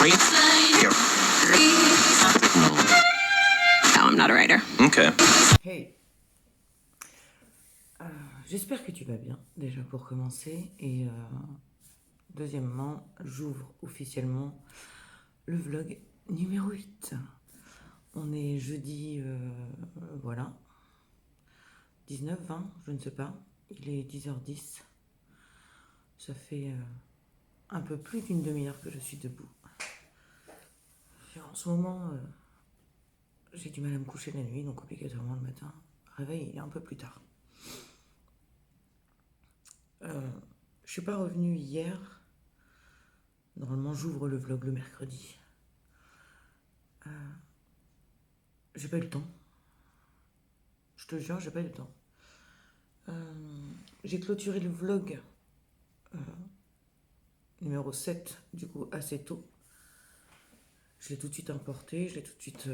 Here. No, I'm not a writer. Okay. Hey, j'espère que tu vas bien, déjà pour commencer. Et deuxièmement, j'ouvre officiellement le vlog numéro 8. On est jeudi, voilà, 19, 20, je ne sais pas. Il est 10h10. Ça fait un peu plus d'une demi-heure que je suis debout. Et en ce moment, j'ai du mal à me coucher la nuit, donc obligatoirement le matin. Le réveil, il est un peu plus tard. Je suis pas revenue hier. Normalement, j'ouvre le vlog le mercredi. J'ai pas eu le temps. Je te jure, j'ai pas eu le temps. J'ai clôturé le vlog numéro 7, du coup, assez tôt. Je l'ai tout de suite importé, je l'ai tout de suite...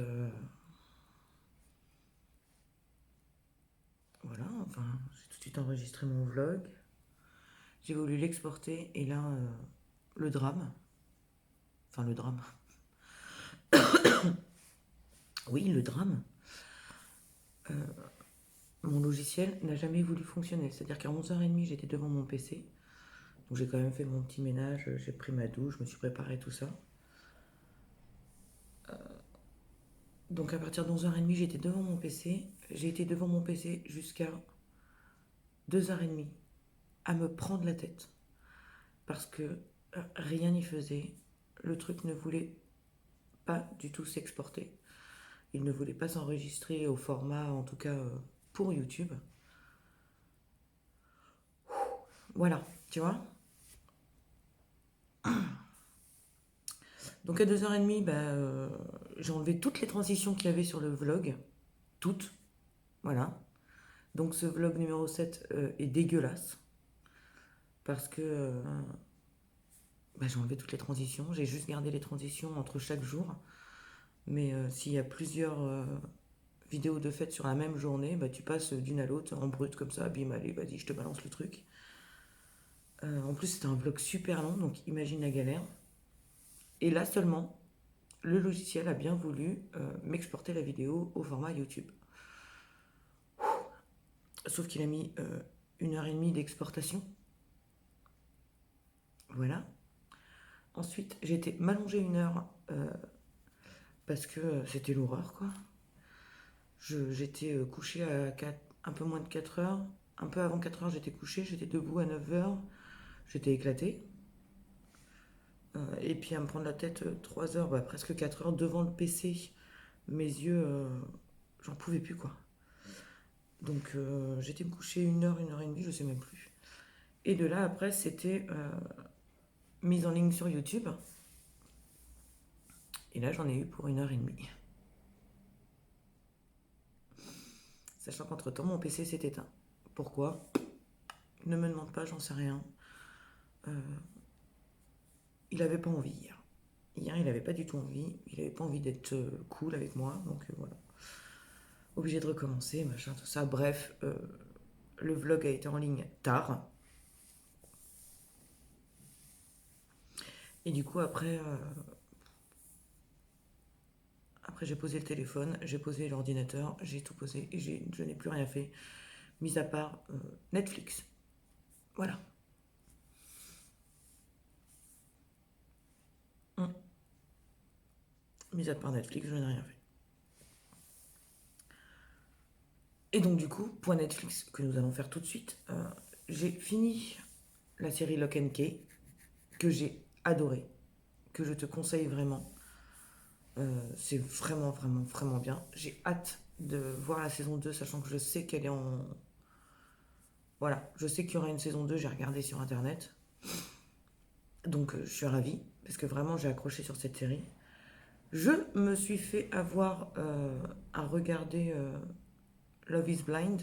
Voilà, enfin, j'ai tout de suite enregistré mon vlog. J'ai voulu l'exporter et là, le drame. Enfin, le drame. Oui, le drame. Mon logiciel n'a jamais voulu fonctionner. C'est-à-dire qu'à 11h30, j'étais devant mon PC. Donc j'ai quand même fait mon petit ménage, j'ai pris ma douche, je me suis préparé tout ça. Donc à partir de 11h30, j'étais devant mon PC. J'ai été devant mon PC jusqu'à 2h30 à me prendre la tête. Parce que rien n'y faisait. Le truc ne voulait pas du tout s'exporter. Il ne voulait pas s'enregistrer au format, en tout cas pour YouTube. Voilà, tu vois. Donc à 2h30, j'ai enlevé toutes les transitions qu'il y avait sur le vlog. Toutes. Voilà. Donc ce vlog numéro 7 est dégueulasse. Parce que j'ai enlevé toutes les transitions. J'ai juste gardé les transitions entre chaque jour. Mais s'il y a plusieurs vidéos de fête sur la même journée, tu passes d'une à l'autre en brut comme ça. Bim, allez, vas-y, je te balance le truc. En plus, c'était un vlog super long, donc imagine la galère. Et là seulement, le logiciel a bien voulu m'exporter la vidéo au format YouTube. Sauf qu'il a mis 1h30 d'exportation. Voilà. Ensuite, j'ai été m'allonger 1 heure parce que c'était l'horreur, quoi. J'étais couchée à un peu moins de 4 heures. Un peu avant 4 heures, j'étais couchée. J'étais debout à 9 heures. J'étais éclatée. Et puis à me prendre la tête 3 heures, presque 4 heures devant le PC. Mes yeux, j'en pouvais plus, quoi. Donc j'étais me coucher 1 heure, 1h30, je sais même plus. Et de là, après, c'était mise en ligne sur YouTube. Et là, j'en ai eu pour 1h30. Sachant qu'entre-temps, mon PC s'est éteint. Pourquoi? Ne me demande pas, j'en sais rien. Il avait pas envie hier. Hier, il avait pas du tout envie. Il avait pas envie d'être cool avec moi. Donc voilà. Obligé de recommencer, machin, tout ça. Bref, le vlog a été en ligne tard. Et du coup, après, j'ai posé le téléphone, j'ai posé l'ordinateur, j'ai tout posé et je n'ai plus rien fait, mis à part Netflix. Voilà. Mis à part Netflix, je n'ai rien fait. Et donc du coup, point Netflix que nous allons faire tout de suite, j'ai fini la série Lock and Key, que j'ai adoré, que je te conseille vraiment. C'est vraiment, vraiment, vraiment bien. J'ai hâte de voir la saison 2, sachant que je sais qu'elle est en... Voilà, je sais qu'il y aura une saison 2, j'ai regardé sur internet. Donc je suis ravie, parce que vraiment j'ai accroché sur cette série. Je me suis fait avoir à regarder Love is Blind,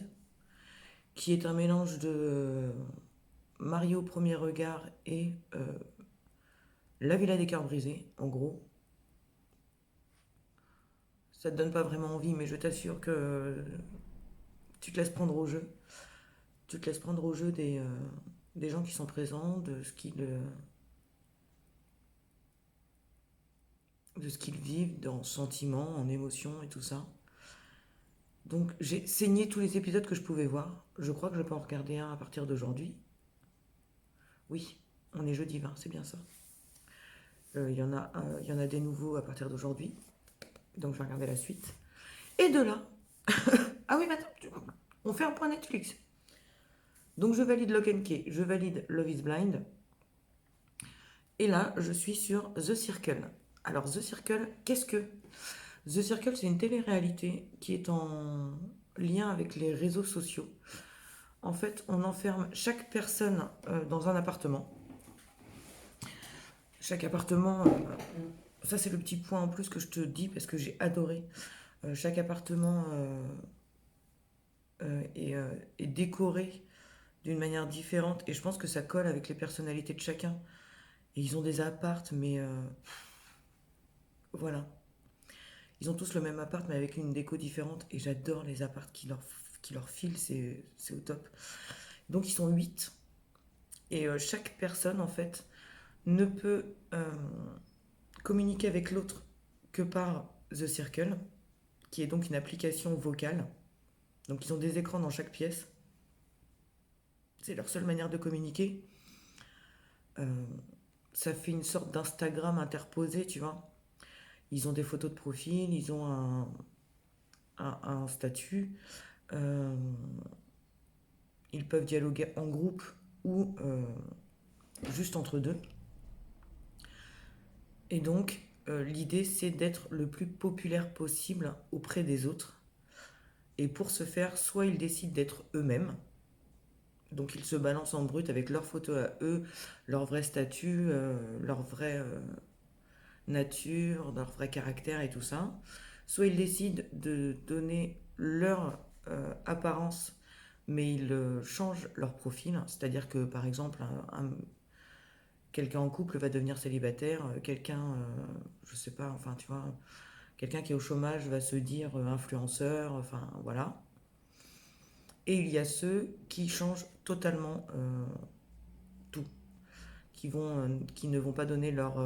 qui est un mélange de Mario au premier regard et La Villa des Cœurs Brisés, en gros. Ça te donne pas vraiment envie, mais je t'assure que tu te laisses prendre au jeu. Tu te laisses prendre au jeu des gens qui sont présents, de ce qu'ils... de ce qu'ils vivent, en sentiments, en émotions et tout ça. Donc j'ai saigné tous les épisodes que je pouvais voir. Je crois que je peux en regarder un à partir d'aujourd'hui. Oui, on est jeudi 20, c'est bien ça. Il y en a des nouveaux à partir d'aujourd'hui. Donc je vais regarder la suite. Et de là... ah oui, maintenant, on fait un point Netflix. Donc je valide Lock and Key, je valide Love is Blind. Et là, je suis sur The Circle. Alors The Circle, qu'est-ce que... The Circle, c'est une télé-réalité qui est en lien avec les réseaux sociaux. En fait, on enferme chaque personne dans un appartement. Chaque appartement, ça c'est le petit point en plus que je te dis parce que j'ai adoré. Chaque appartement est décoré d'une manière différente et je pense que ça colle avec les personnalités de chacun. Et ils ont des appartes, mais voilà. Ils ont tous le même appart, mais avec une déco différente. Et j'adore les appartes qui leur filent, c'est au top. Donc ils sont 8. Et chaque personne, en fait, ne peut communiquer avec l'autre que par The Circle, qui est donc une application vocale. Donc ils ont des écrans dans chaque pièce. C'est leur seule manière de communiquer. Ça fait une sorte d'Instagram interposé, tu vois. Ils ont des photos de profil, ils ont un statut. Euh, ils peuvent dialoguer en groupe ou juste entre deux. Et donc, l'idée, c'est d'être le plus populaire possible auprès des autres. Et pour ce faire, soit ils décident d'être eux-mêmes, donc ils se balancent en brut avec leurs photos à eux, leur vrai statut, leur vraie nature, leur vrai caractère et tout ça. Soit ils décident de donner leur apparence, mais ils changent leur profil. C'est-à-dire que, par exemple, quelqu'un en couple va devenir célibataire, quelqu'un, je sais pas, enfin, tu vois, quelqu'un qui est au chômage va se dire influenceur, enfin, voilà. Et il y a ceux qui changent totalement tout, qui ne vont pas donner leur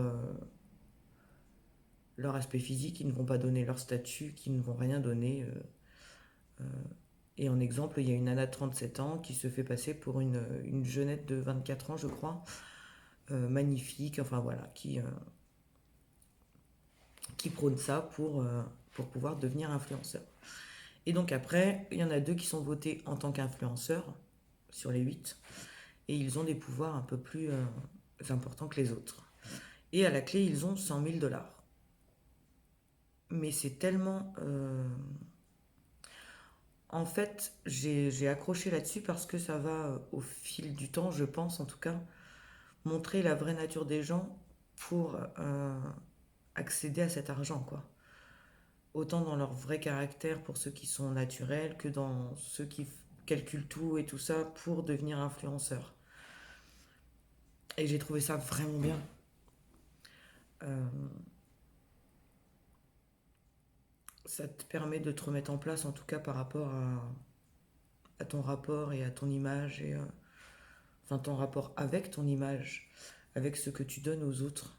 aspect physique, qui ne vont pas donner leur statut, qui ne vont rien donner. Et en exemple, il y a une nana de 37 ans qui se fait passer pour une jeunette de 24 ans, je crois, magnifique, enfin voilà, qui prône ça pour pouvoir devenir influenceur. Et donc après, il y en a 2 qui sont votés en tant qu'influenceurs sur les 8, et ils ont des pouvoirs un peu plus importants que les autres. Et à la clé, ils ont 100 000 $. Mais c'est tellement... En fait, j'ai accroché là-dessus parce que ça va, au fil du temps, je pense en tout cas, montrer la vraie nature des gens pour accéder à cet argent, quoi. Autant dans leur vrai caractère pour ceux qui sont naturels que dans ceux qui calculent tout et tout ça pour devenir influenceurs. Et j'ai trouvé ça vraiment bien. Euh, Ça te permet de te remettre en place, en tout cas par rapport à ton rapport et à ton image, et enfin ton rapport avec ton image, avec ce que tu donnes aux autres.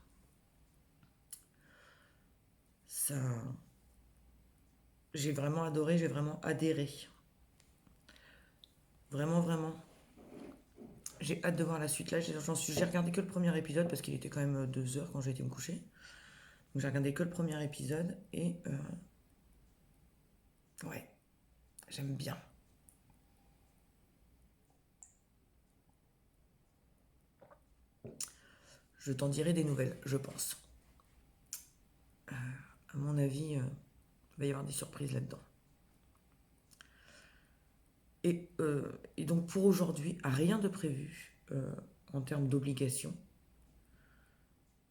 Ça, j'ai vraiment adoré, j'ai vraiment adhéré. Vraiment, vraiment. J'ai hâte de voir la suite. Là, j'ai regardé que le premier épisode parce qu'il était quand même 2 heures quand j'ai été me coucher. Donc j'ai regardé que le premier épisode et ouais, j'aime bien. Je t'en dirai des nouvelles, je pense. À mon avis, il va y avoir des surprises là-dedans. Et donc pour aujourd'hui, rien de prévu en termes d'obligation.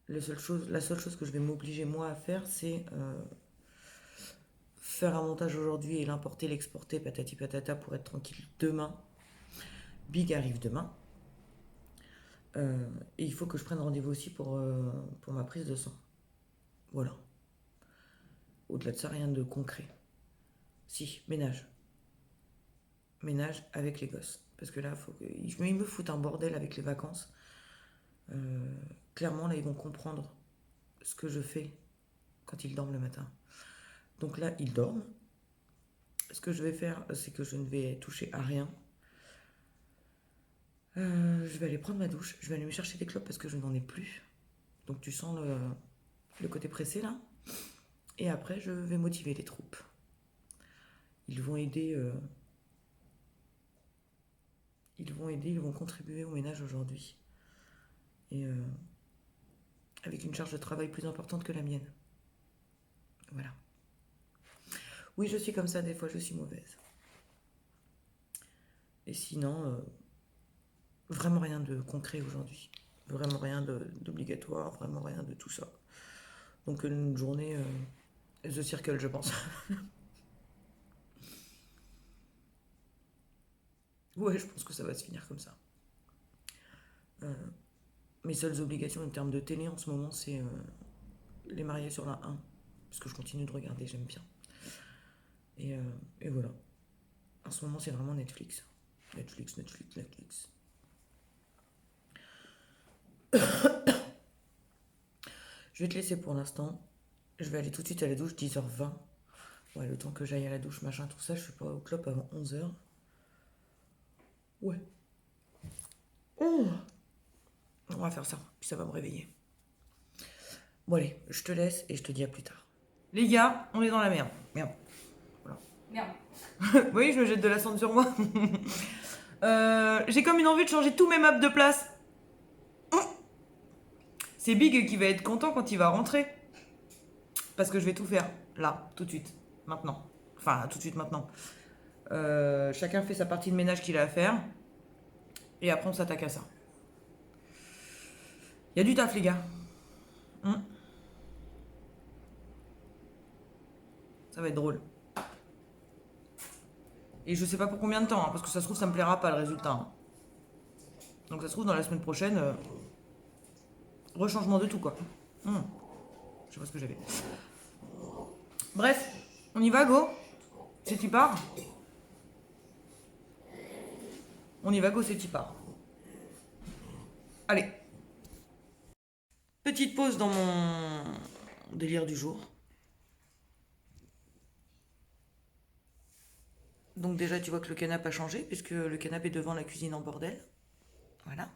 La seule chose que je vais m'obliger moi à faire, c'est faire un montage aujourd'hui et l'importer, l'exporter, patati patata, pour être tranquille demain. Big arrive demain. Et il faut que je prenne rendez-vous aussi pour ma prise de sang. Voilà. Au-delà de ça, rien de concret. Si, ménage. Ménage avec les gosses. Parce que là, ils me foutent un bordel avec les vacances. Clairement, là, ils vont comprendre ce que je fais quand ils dorment le matin. Donc là, ils dorment. Ce que je vais faire, c'est que je ne vais toucher à rien. Je vais aller prendre ma douche. Je vais aller me chercher des clopes parce que je n'en ai plus. Donc tu sens le côté pressé là. Et après, je vais motiver les troupes. Ils vont aider. Ils vont contribuer au ménage aujourd'hui. Et avec une charge de travail plus importante que la mienne. Voilà. Oui, je suis comme ça, des fois je suis mauvaise. Et sinon, vraiment rien de concret aujourd'hui. Vraiment rien d'obligatoire, vraiment rien de tout ça. Donc une journée The Circle, je pense. Ouais, je pense que ça va se finir comme ça. Mes seules obligations en termes de télé en ce moment, c'est Les Mariés sur la 1. Parce que je continue de regarder, j'aime bien. Et voilà. En ce moment, c'est vraiment Netflix. Netflix. Je vais te laisser pour l'instant. Je vais aller tout de suite à la douche, 10h20. Ouais, le temps que j'aille à la douche, machin, tout ça, je suis pas au club avant 11h. Ouais. Oh, on va faire ça, puis ça va me réveiller. Bon allez, je te laisse et je te dis à plus tard. Les gars, on est dans la merde. Merde. Voilà. Merde. Oui, je me jette de la cendre sur moi. J'ai comme une envie de changer tous mes meubles de place. C'est Big qui va être content quand il va rentrer. Parce que je vais tout faire. Là, tout de suite. Maintenant. Enfin, tout de suite maintenant. Chacun fait sa partie de ménage qu'il a à faire. Et après, on s'attaque à ça. Il y a du taf, les gars. Ça va être drôle. Et je sais pas pour combien de temps, hein, parce que ça se trouve, ça me plaira pas le résultat. Hein. Donc ça se trouve, dans la semaine prochaine, rechangement de tout, quoi. Je sais pas ce que j'avais. Bref, on y va, go. C'est tu pars. On y va, go, c'est tu pars. Allez. Petite pause dans mon délire du jour. Donc déjà, tu vois que le canapé a changé, puisque le canapé est devant la cuisine en bordel. Voilà.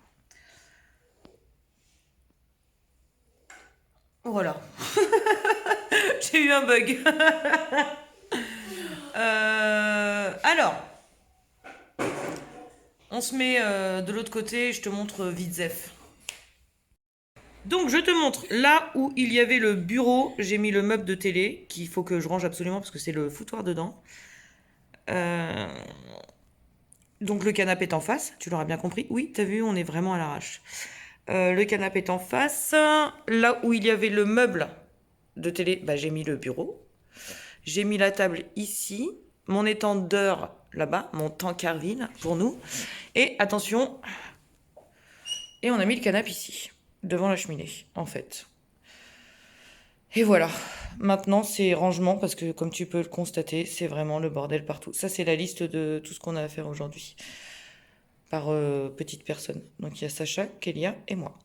Voilà. J'ai eu un bug. Alors, on se met de l'autre côté, je te montre Vidzef. Donc je te montre là où il y avait le bureau, j'ai mis le meuble de télé qu'il faut que je range absolument parce que c'est le foutoir dedans. Donc le canapé est en face, tu l'auras bien compris. Oui, t'as vu, on est vraiment à l'arrache. Le canapé est en face. Là où il y avait le meuble de télé, bah, j'ai mis le bureau. J'ai mis la table ici. Mon étendeur là-bas, mon tankerville pour nous. Et attention, et on a mis le canapé ici, devant la cheminée, en fait. Et voilà. Maintenant, c'est rangement parce que, comme tu peux le constater, c'est vraiment le bordel partout. Ça, c'est la liste de tout ce qu'on a à faire aujourd'hui par petite personne. Donc, il y a Sacha, Kélia et moi.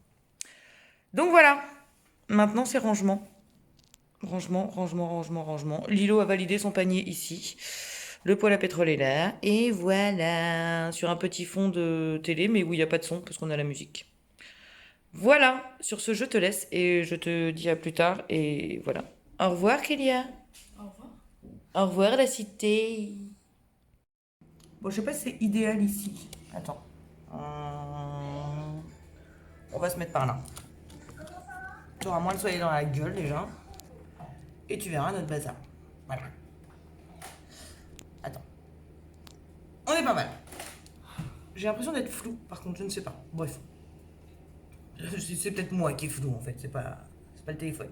Donc, voilà. Maintenant, c'est rangement. Rangement. Lilo a validé son panier ici. Le poêle à pétrole est là. Et voilà. Sur un petit fond de télé, mais où il n'y a pas de son parce qu'on a la musique. Voilà. Sur ce, je te laisse et je te dis à plus tard. Et voilà. Au revoir, Kélia. Au revoir. Au revoir, la cité. Bon, je sais pas si c'est idéal ici. Attends. On va se mettre par là. Tu auras moins le soleil dans la gueule déjà. Et tu verras notre bazar. Voilà. Attends. On est pas mal. J'ai l'impression d'être flou, par contre, je ne sais pas. Bref. C'est peut-être moi qui est flou en fait, c'est pas le téléphone.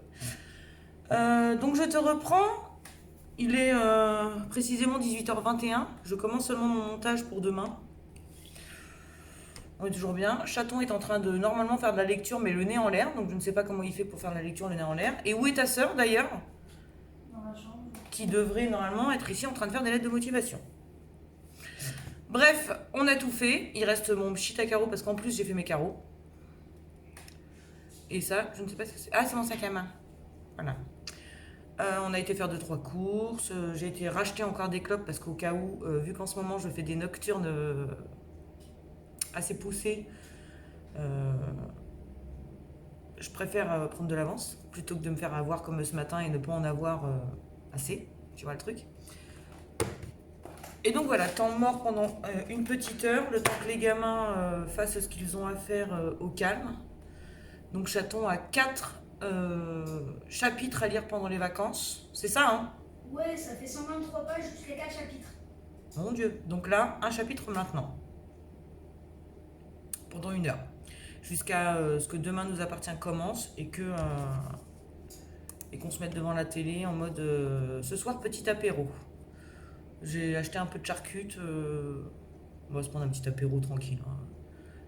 Donc je te reprends. Il est précisément 18h21. Je commence seulement mon montage pour demain. On est toujours bien. Chaton est en train de normalement faire de la lecture, mais le nez en l'air. Donc je ne sais pas comment il fait pour faire de la lecture le nez en l'air. Et où est ta sœur d'ailleurs? Dans la chambre. Qui devrait normalement être ici en train de faire des lettres de motivation. Bref, on a tout fait. Il reste mon shit à carreaux parce qu'en plus j'ai fait mes carreaux. Et ça, je ne sais pas ce que c'est. Ah, c'est mon sac à main. Voilà. On a été faire 2-3 courses. J'ai été racheter encore des clopes parce qu'au cas où, vu qu'en ce moment je fais des nocturnes assez poussées, euh, je préfère prendre de l'avance plutôt que de me faire avoir comme ce matin et ne pas en avoir assez. Tu vois le truc? Et donc voilà, temps mort pendant une petite heure, le temps que les gamins fassent ce qu'ils ont à faire au calme. Donc chaton a 4 chapitres à lire pendant les vacances. C'est ça, hein? Ouais, ça fait 123 pages jusqu'à 4 chapitres. Mon Dieu. Donc là, un chapitre maintenant. Pendant une heure. Jusqu'à ce que Demain nous appartient commence et qu'on se mette devant la télé en mode ce soir petit apéro. J'ai acheté un peu de charcute. On va se prendre un petit apéro tranquille, hein.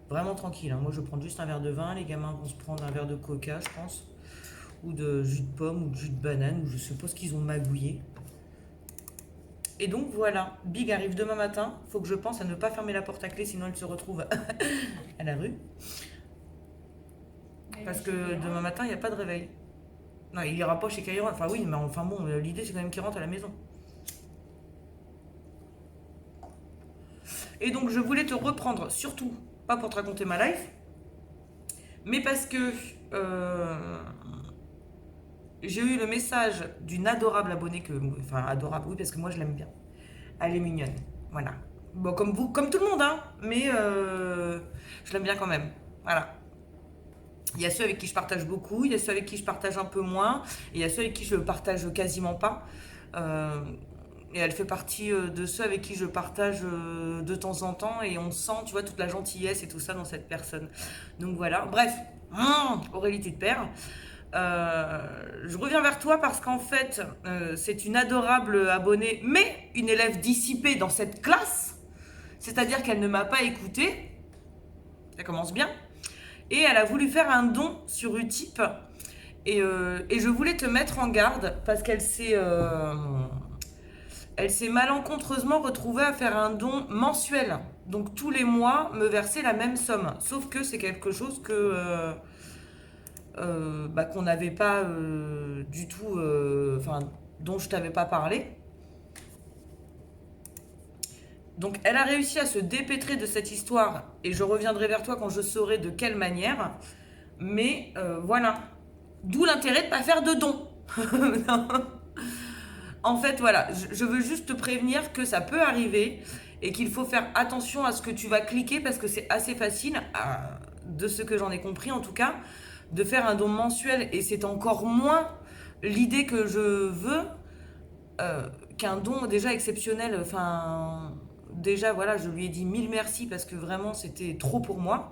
Vraiment tranquille, hein. Moi je vais prendre juste un verre de vin. Les gamins vont se prendre un verre de coca, je pense. Ou de jus de pomme ou de jus de banane. Ou je suppose qu'ils ont magouillé. Et donc voilà, Big arrive demain matin. Faut que je pense à ne pas fermer la porte à clé, sinon elle se retrouve à la rue. Parce que demain matin, il n'y a pas de réveil. Non, il ira pas chez Kairon. Enfin oui, mais enfin bon, l'idée c'est quand même qu'il rentre à la maison. Et donc je voulais te reprendre, surtout, pas pour te raconter ma life, mais parce que j'ai eu le message d'une adorable abonnée enfin adorable, oui, parce que moi je l'aime bien. Elle est mignonne, voilà. Bon, comme vous, comme tout le monde, hein, mais je l'aime bien quand même, voilà. Il y a ceux avec qui je partage beaucoup, il y a ceux avec qui je partage un peu moins, et il y a ceux avec qui je partage quasiment pas. Euh, et elle fait partie de ceux avec qui je partage de temps en temps, et on sent, tu vois, toute la gentillesse et tout ça dans cette personne. Donc voilà, bref, Aurélie, tu te perds. Je reviens vers toi parce qu'en fait, c'est une adorable abonnée, mais une élève dissipée dans cette classe. C'est-à-dire qu'elle ne m'a pas écoutée. Ça commence bien. Et elle a voulu faire un don sur Utip. Et je voulais te mettre en garde parce elle s'est malencontreusement retrouvée à faire un don mensuel. Donc tous les mois, me verser la même somme. Sauf que c'est quelque chose qu'on n'avait pas du tout, enfin, dont je t'avais pas parlé. Donc elle a réussi à se dépêtrer de cette histoire et je reviendrai vers toi quand je saurai de quelle manière. Mais voilà. D'où l'intérêt de ne pas faire de dons. En fait, voilà, je veux juste te prévenir que ça peut arriver et qu'il faut faire attention à ce que tu vas cliquer parce que c'est assez facile, de ce que j'en ai compris en tout cas, de faire un don mensuel et c'est encore moins l'idée que je veux qu'un don déjà exceptionnel. Enfin, déjà, voilà, je lui ai dit 1000 merci parce que vraiment c'était trop pour moi.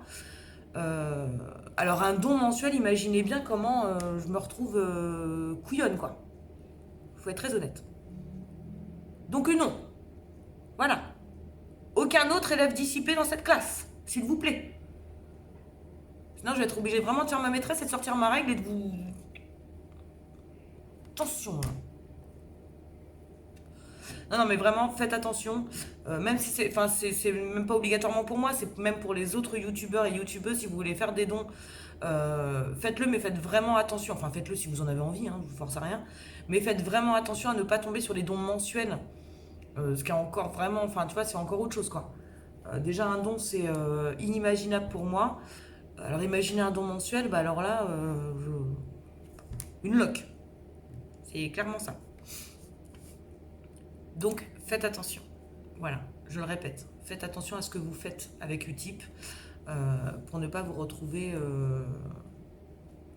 Alors un don mensuel, imaginez bien comment je me retrouve couillonne, quoi. Faut être très honnête. Donc non. Voilà. Aucun autre élève dissipé dans cette classe, s'il vous plaît. Sinon, je vais être obligée vraiment de faire ma maîtresse et de sortir ma règle et de vous... Attention. Non, mais vraiment, faites attention. Même si c'est même pas obligatoirement pour moi, c'est même pour les autres youtubeurs et youtubeuses. Si vous voulez faire des dons, faites-le, mais faites vraiment attention. Enfin, faites-le si vous en avez envie, hein, je vous force à rien. Mais faites vraiment attention à ne pas tomber sur les dons mensuels. Ce qui est encore vraiment, enfin, tu vois, c'est encore autre chose, quoi. Déjà, un don, c'est inimaginable pour moi. Alors, imaginez un don mensuel, bah alors là, une loque. C'est clairement ça. Donc, faites attention. Voilà, je le répète. Faites attention à ce que vous faites avec Utip pour ne pas vous retrouver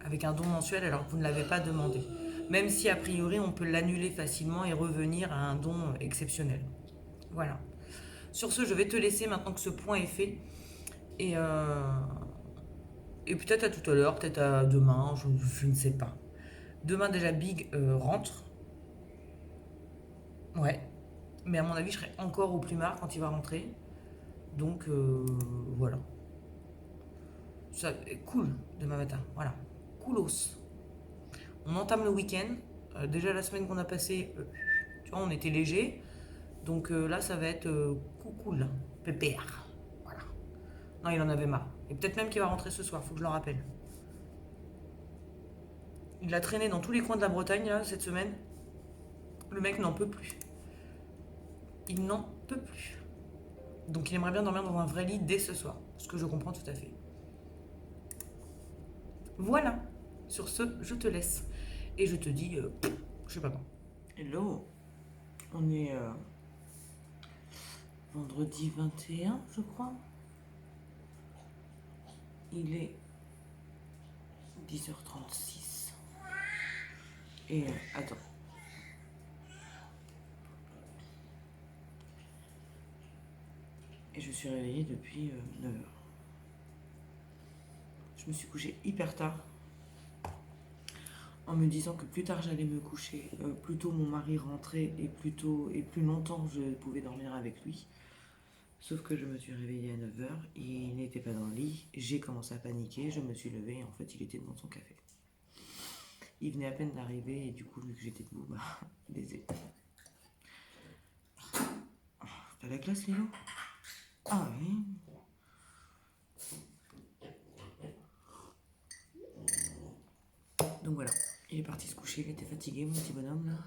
avec un don mensuel alors que vous ne l'avez pas demandé. Même si, a priori, on peut l'annuler facilement et revenir à un don exceptionnel. Voilà. Sur ce, je vais te laisser maintenant que ce point est fait. Et peut-être à tout à l'heure, peut-être à demain, je ne sais pas. Demain, déjà, Big rentre. Ouais. Mais à mon avis, je serai encore au plumard quand il va rentrer. Donc, voilà. Ça, cool, demain matin. Voilà. Coolos. On entame le week-end. Déjà, la semaine qu'on a passée, tu vois, on était léger. Donc là, ça va être cool. Pépère. Voilà. Non, il en avait marre. Et peut-être même qu'il va rentrer ce soir, faut que je le rappelle. Il l'a traîné dans tous les coins de la Bretagne, là, cette semaine. Le mec n'en peut plus. Il n'en peut plus. Donc il aimerait bien dormir dans un vrai lit dès ce soir. Ce que je comprends tout à fait. Voilà. Sur ce, je te laisse. Et je te dis, je sais pas quand. Hello. On est vendredi 21, je crois. Il est 10h36. Et attends. Et je suis réveillée depuis 9h. Je me suis couchée hyper tard. En me disant que plus tard j'allais me coucher, plus tôt mon mari rentrait et plus tôt et plus longtemps je pouvais dormir avec lui. Sauf que je me suis réveillée à 9h, il n'était pas dans le lit, j'ai commencé à paniquer, je me suis levée et en fait il était devant son café. Il venait à peine d'arriver et du coup vu que j'étais debout, bah baiser. Oh, t'as la classe Léo? Ah oui. Donc voilà, il est parti se coucher, il était fatigué mon petit bonhomme là.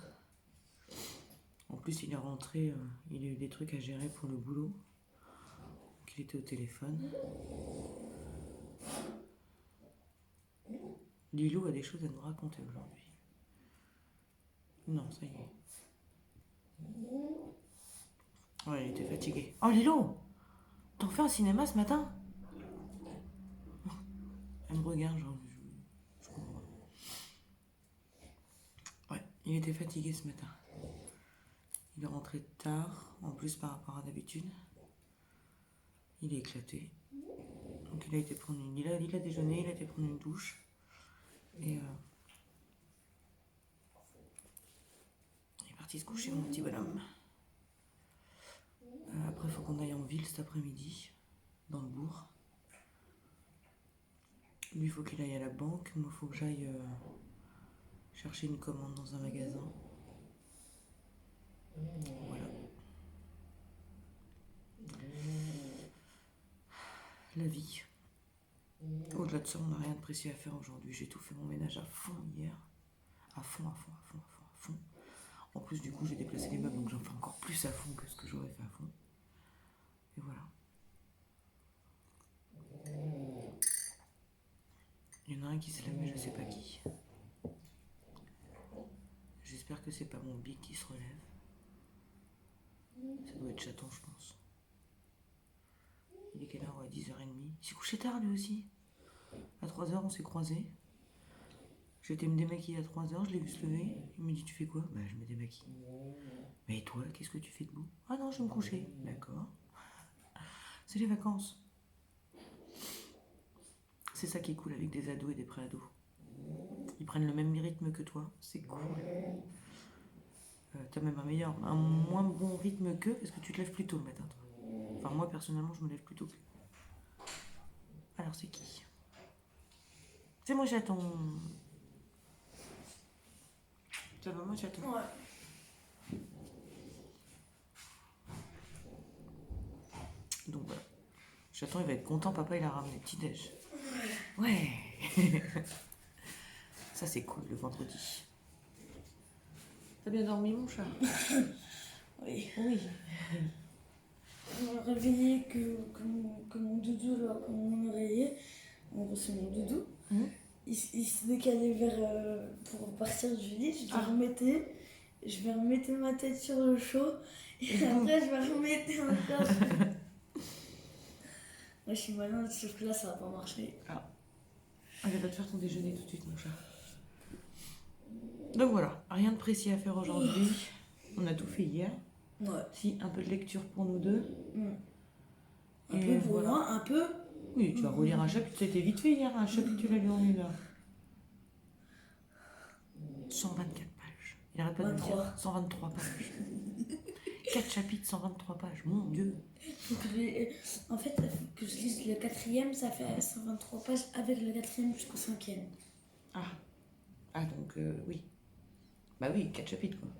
En plus il est rentré, il a eu des trucs à gérer pour le boulot. Donc il était au téléphone. Lilou a des choses à nous raconter aujourd'hui. Non, ça y est. Ouais, il était fatigué. Oh Lilou, t'en fais un cinéma ce matin? Elle me regarde, genre, je comprends pas. Ouais, il était fatigué ce matin. Il est rentré tard, en plus par rapport à d'habitude. Il est éclaté. Donc il a été prendre une... Il a déjeuné, il a été prendre une douche. Et il est parti se coucher, mon petit bonhomme. Après, il faut qu'on aille en ville cet après-midi, dans le bourg. Lui, il faut qu'il aille à la banque. Moi, il faut que j'aille chercher une commande dans un magasin. Voilà. La vie. Au-delà de ça, on n'a rien de précis à faire aujourd'hui. J'ai tout fait mon ménage à fond hier. À fond. En plus, du coup, j'ai déplacé les meubles, donc j'en fais encore plus à fond que ce que j'aurais fait à fond. Et voilà. Il y en a un qui se lève, mais je sais pas qui. J'espère que c'est pas mon Big qui se relève. Ça doit être Chaton, je pense. Il est quelle heure? Ouais, 10h30. Il s'est couché tard lui aussi. À 3h, on s'est croisés. J'étais me démaquiller à 3h, je l'ai vu se lever. Il me dit, tu fais quoi? Bah, je me démaquille. Mais toi, qu'est-ce que tu fais debout? Ah non, je vais me coucher. D'accord. C'est les vacances. C'est ça qui est cool avec des ados et des pré-ados. Ils prennent le même rythme que toi. C'est cool. T'as même un moins bon rythme qu'eux parce que tu te lèves plus tôt le matin, toi. Enfin, moi, personnellement, je me lève plus tôt qu'eux. Alors, c'est qui? C'est moi, chaton. Ça va, moi, chaton? Ouais. Donc voilà. Chaton, il va être content, papa, il a ramené petit-déj. Ouais. Ça, c'est cool, le vendredi. T'as bien dormi, mon chat? Oui. Oui. On m'a réveillé que mon doudou, là, quand on m'a réveillé, c'est mon doudou. Il s'est décalé pour partir du lit, je vais remettre ma tête sur le chaud, et après je vais remettre encore. Moi je suis malin, sauf que là ça va pas marcher. Allez, va te faire ton déjeuner tout de suite, mon chat. Donc voilà, rien de précis à faire aujourd'hui. On a tout fait hier. Ouais. Si, un peu de lecture pour nous deux. Un peu pour voilà. moi, un peu. Oui, tu vas relire un chapitre, c'était vite fait hier, un chapitre tu l'as lu en 1 heure. 124 pages. Il arrête pas de me dire 123 pages. 4 chapitres, 123 pages, mon Dieu. En fait, il faut que je lise le 4e, ça fait 123 pages avec le 4e jusqu'au 5e. Ah donc oui. Bah oui, 4 chapitres quoi.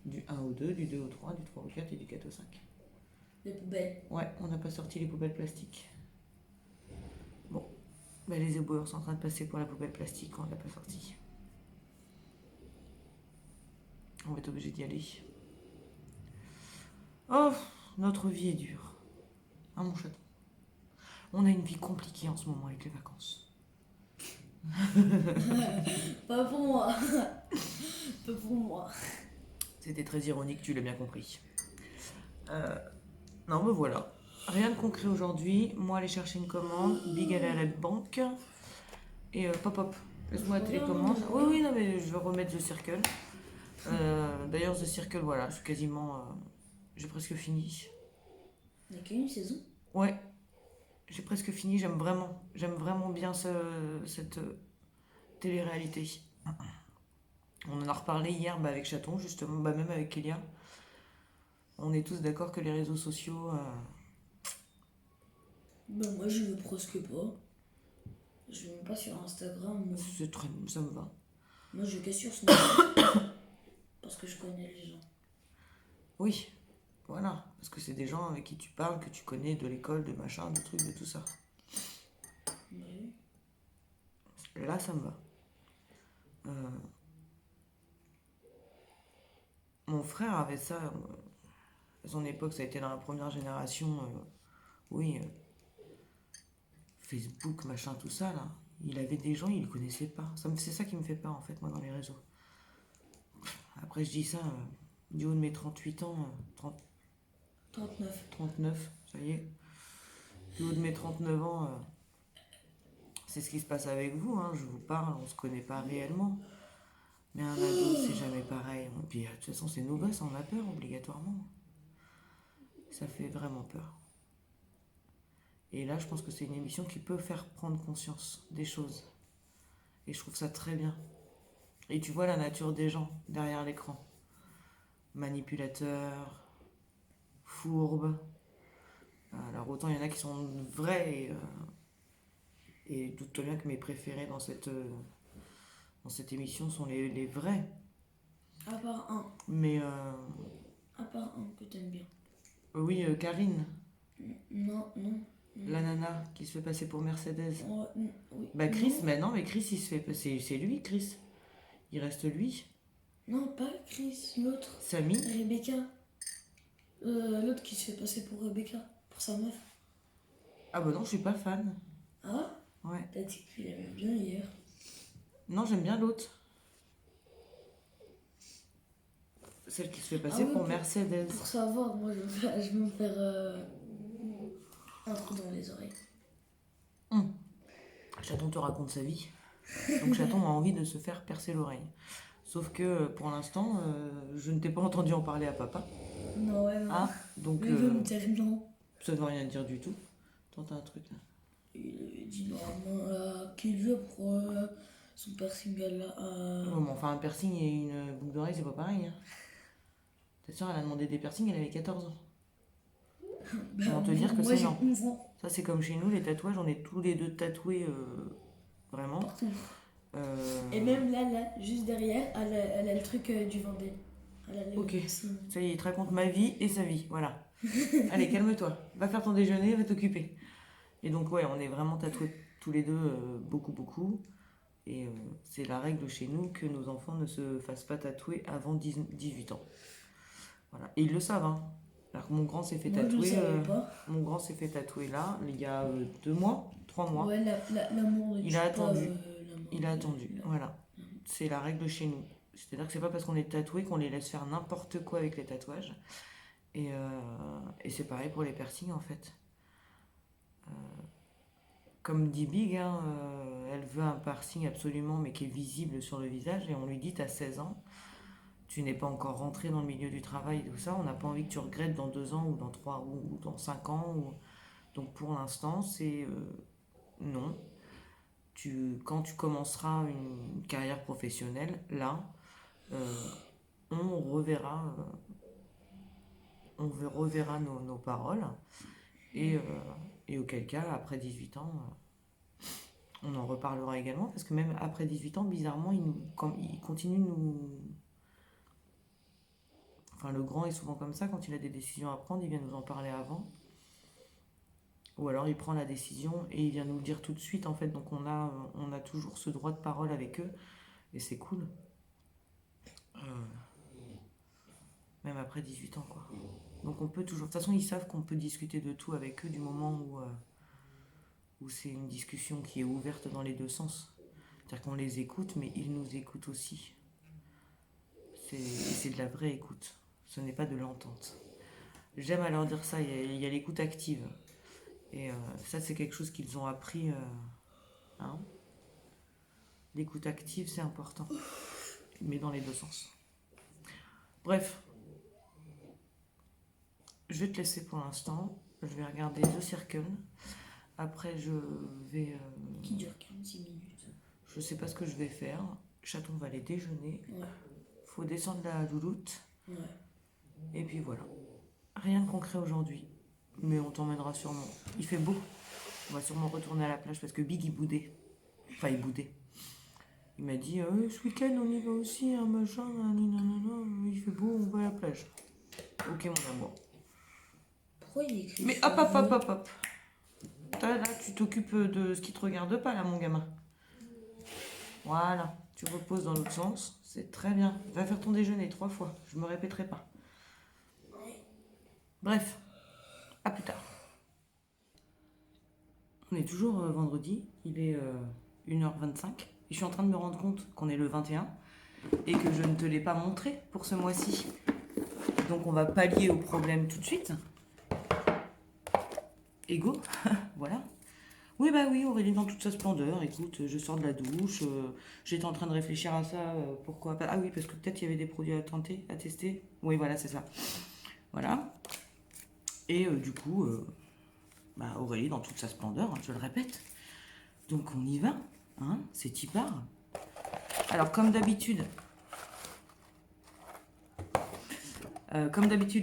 Du 1 au 2, du 2 au 3, du 3 au 4 et du 4 au 5. Les poubelles. Ouais, on n'a pas sorti les poubelles plastiques. Bon. Bah, les éboueurs sont en train de passer pour la poubelle plastique, on l'a pas sorti. On va être obligé d'y aller. Oh, notre vie est dure. Ah mon chaton. On a une vie compliquée en ce moment avec les vacances. Pas pour moi. Pas pour moi. C'était très ironique, tu l'as bien compris. Non, mais voilà. Rien de concret aujourd'hui. Moi, aller chercher une commande. Big aller à la banque. Et pop. Laisse-moi la télécommande. Oui, oui, non, mais je vais remettre The Circle. D'ailleurs, The Circle, voilà, je suis quasiment. J'ai presque fini. Il n'y a qu'une saison. Ouais, j'ai presque fini. J'aime vraiment bien cette télé-réalité. On en a reparlé hier avec Chaton, justement, même avec Kélia. On est tous d'accord que les réseaux sociaux. Ben moi je veux presque pas. Je vais même pas sur Instagram. Moi, Ça me va. moi je vais que sur Snapchat. Parce que je connais les gens. Oui, voilà. Parce que c'est des gens avec qui tu parles, que tu connais de l'école, de machin, de trucs, de tout ça. Oui. Là, ça me va. Mon frère avait ça. À son époque, ça a été dans la première génération. Oui, Facebook, machin, tout ça, là. Il avait des gens, il ne connaissait pas. C'est ça qui me fait peur, en fait, moi, dans les réseaux. Après, je dis ça, du haut de mes 38 ans, 39, ça y est. Du haut de mes 39 ans, c'est ce qui se passe avec vous, hein. Je vous parle, on se connaît pas réellement. Mais un ado, c'est jamais pareil. Et puis, de toute façon, c'est nos gosses, on a peur, obligatoirement. Ça fait vraiment peur. Et là, je pense que c'est une émission qui peut faire prendre conscience des choses. Et je trouve ça très bien. Et tu vois la nature des gens derrière l'écran. Manipulateurs, fourbes. Alors autant il y en a qui sont vrais et doute-toi bien que mes préférés dans cette émission sont les vrais. À part un. Mais À part un que t'aimes bien. oui, Karine, Non. la nana qui se fait passer pour Mercedes. Oui. Bah Chris, Non. mais non, mais Chris il se fait passer. C'est lui, Chris. Il reste lui. Non, pas Chris, l'autre. Samy. Rebecca. L'autre qui se fait passer pour Rebecca. Pour sa meuf. Ah bah non, je suis pas fan. Ah, Ouais. t'as dit que tu l'aimais bien hier. Non, j'aime bien l'autre. Celle qui se fait passer Ah oui, pour Mercedes. Pour savoir, moi je vais me faire un trou dans les oreilles. Chaton te raconte sa vie. Donc Chaton a envie de se faire percer l'oreille. Sauf que pour l'instant, je ne t'ai pas entendu en parler à papa. Non, ouais, non. Ah, donc Il veut me dire non. ça ne veut rien dire du tout. T'entends un truc là. Il dit normalement qu'il veut pour son piercing à la. Ouais, mais enfin, un piercing et une boucle d'oreille, c'est pas pareil. Hein. Ta soeur, elle a demandé des piercings, elle avait 14 ans. Comment te dire que moi c'est j'ai non. 11 ans. Ça, c'est comme chez nous, les tatouages, on est tous les deux tatoués vraiment. Partout. Et même là, juste derrière, elle a le truc du Vendée. Elle a le Ok, piercing. ça y est, il te raconte ma vie et sa vie, voilà. Allez, calme-toi, va faire ton déjeuner, va t'occuper. Et donc, ouais, on est vraiment tatoués tous les deux, beaucoup. Et c'est la règle chez nous que nos enfants ne se fassent pas tatouer avant 18 ans. Voilà. Et ils le savent, hein. Alors que mon grand s'est fait Moi, je le tatouer. savais pas. Mon grand s'est fait tatouer là, il y a 2 mois, 3 mois. Ouais, l'amour. Il a attendu. L'amour. Il a attendu, voilà. C'est la règle chez nous. C'est-à-dire que c'est pas parce qu'on est tatoué qu'on les laisse faire n'importe quoi avec les tatouages. Et c'est pareil pour les piercings en fait. Comme dit Big, hein, elle veut un piercing absolument mais qui est visible sur le visage et on lui dit t'as 16 ans, tu n'es pas encore rentré dans le milieu du travail et tout ça, on n'a pas envie que tu regrettes dans 2 ans ou dans 3 ou dans 5 ans. Donc pour l'instant c'est non. Quand tu commenceras une carrière professionnelle, là, on reverra, nos paroles. Et auquel cas, après 18 ans, on en reparlera également. Parce que même après 18 ans, bizarrement, il continue de nous... Enfin, le grand est souvent comme ça, quand il a des décisions à prendre, il vient nous en parler avant. Ou alors il prend la décision et il vient nous le dire tout de suite en fait. Donc on a toujours ce droit de parole avec eux et c'est cool. Même après 18 ans quoi. Donc on peut toujours... De toute façon ils savent qu'on peut discuter de tout avec eux du moment où c'est une discussion qui est ouverte dans les deux sens. C'est-à-dire qu'on les écoute mais ils nous écoutent aussi. C'est de la vraie écoute. Ce n'est pas de l'entente. J'aime à leur dire ça, il y a l'écoute active. Et ça, c'est quelque chose qu'ils ont appris. Hein. L'écoute active, c'est important. Mais dans les deux sens. Bref. Je vais te laisser pour l'instant. Je vais regarder The Circle. Après, je vais... Qui dure 46 minutes. Je sais pas ce que je vais faire. Chaton va aller déjeuner. Ouais. Faut descendre la doudoute. Ouais. Et puis voilà. Rien de concret aujourd'hui. Mais on t'emmènera sûrement. Il fait beau. On va sûrement retourner à la plage parce que Big il boudait. Enfin il boudait. Il m'a dit ce week-end on y va aussi, un machin, nanana, il fait beau, on va à la plage. Ok mon amour. Pourquoi il écrit Mais ça, hop hop hop lui hop hop. Là tu t'occupes de ce qui te regarde pas là mon gamin. Voilà. Tu reposes dans l'autre sens. C'est très bien. Va faire ton déjeuner 3 fois. Je me répéterai pas. Bref. À plus tard. On est toujours vendredi, il est 1h25 et je suis en train de me rendre compte qu'on est le 21 et que je ne te l'ai pas montré pour ce mois-ci. Donc on va pallier au problème tout de suite. Ego, voilà. Oui bah oui, Aurélie dans toute sa splendeur, écoute, je sors de la douche, j'étais en train de réfléchir à ça, pourquoi pas. Ah oui, parce que peut-être il y avait des produits à tester. Oui voilà, c'est ça. Voilà. Et du coup... Aurélie dans toute sa splendeur, hein, je le répète. Donc on y va, hein, c'est Tipar. Alors comme d'habitude,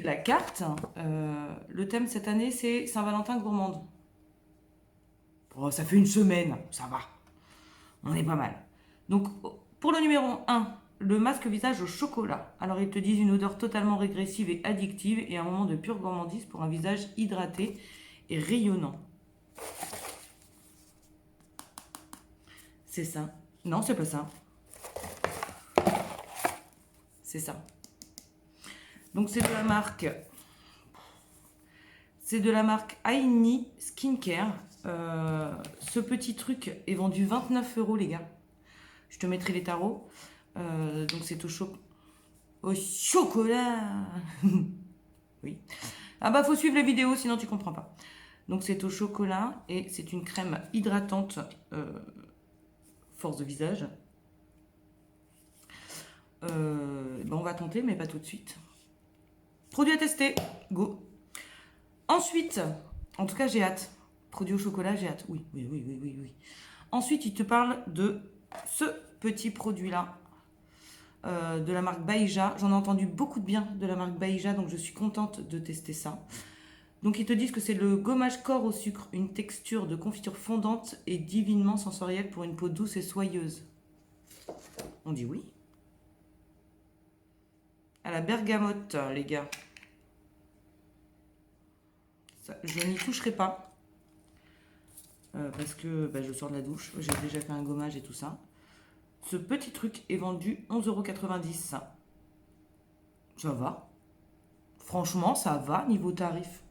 la carte, le thème cette année c'est Saint-Valentin gourmande. Oh, ça fait une semaine, ça va. On est pas mal. Donc pour le numéro 1, le masque visage au chocolat. Alors ils te disent une odeur totalement régressive et addictive et un moment de pure gourmandise pour un visage hydraté et rayonnant. C'est ça. Non, c'est pas ça. C'est ça. Donc c'est de la marque... C'est de la marque Aini Skincare. Ce petit truc est vendu 29 € les gars. Je te mettrai les tarots. Donc c'est au chocolat. Oui. Ah bah faut suivre les vidéos sinon tu comprends pas. Donc c'est au chocolat et c'est une crème hydratante force de visage. On va tenter mais pas tout de suite. Produit à tester, go. Ensuite, en tout cas j'ai hâte. Produit au chocolat, j'ai hâte. Oui. Ensuite il te parle de ce petit produit là. De la marque Baïja. J'en ai entendu beaucoup de bien de la marque Baïja, donc je suis contente de tester ça. Donc ils te disent que c'est le gommage corps au sucre, une texture de confiture fondante et divinement sensorielle pour une peau douce et soyeuse. On dit oui. À la bergamote, les gars. Ça, je n'y toucherai pas. Parce que je sors de la douche, j'ai déjà fait un gommage et tout ça. Ce petit truc est vendu 11,90 €. Ça va. Franchement, ça va niveau tarif.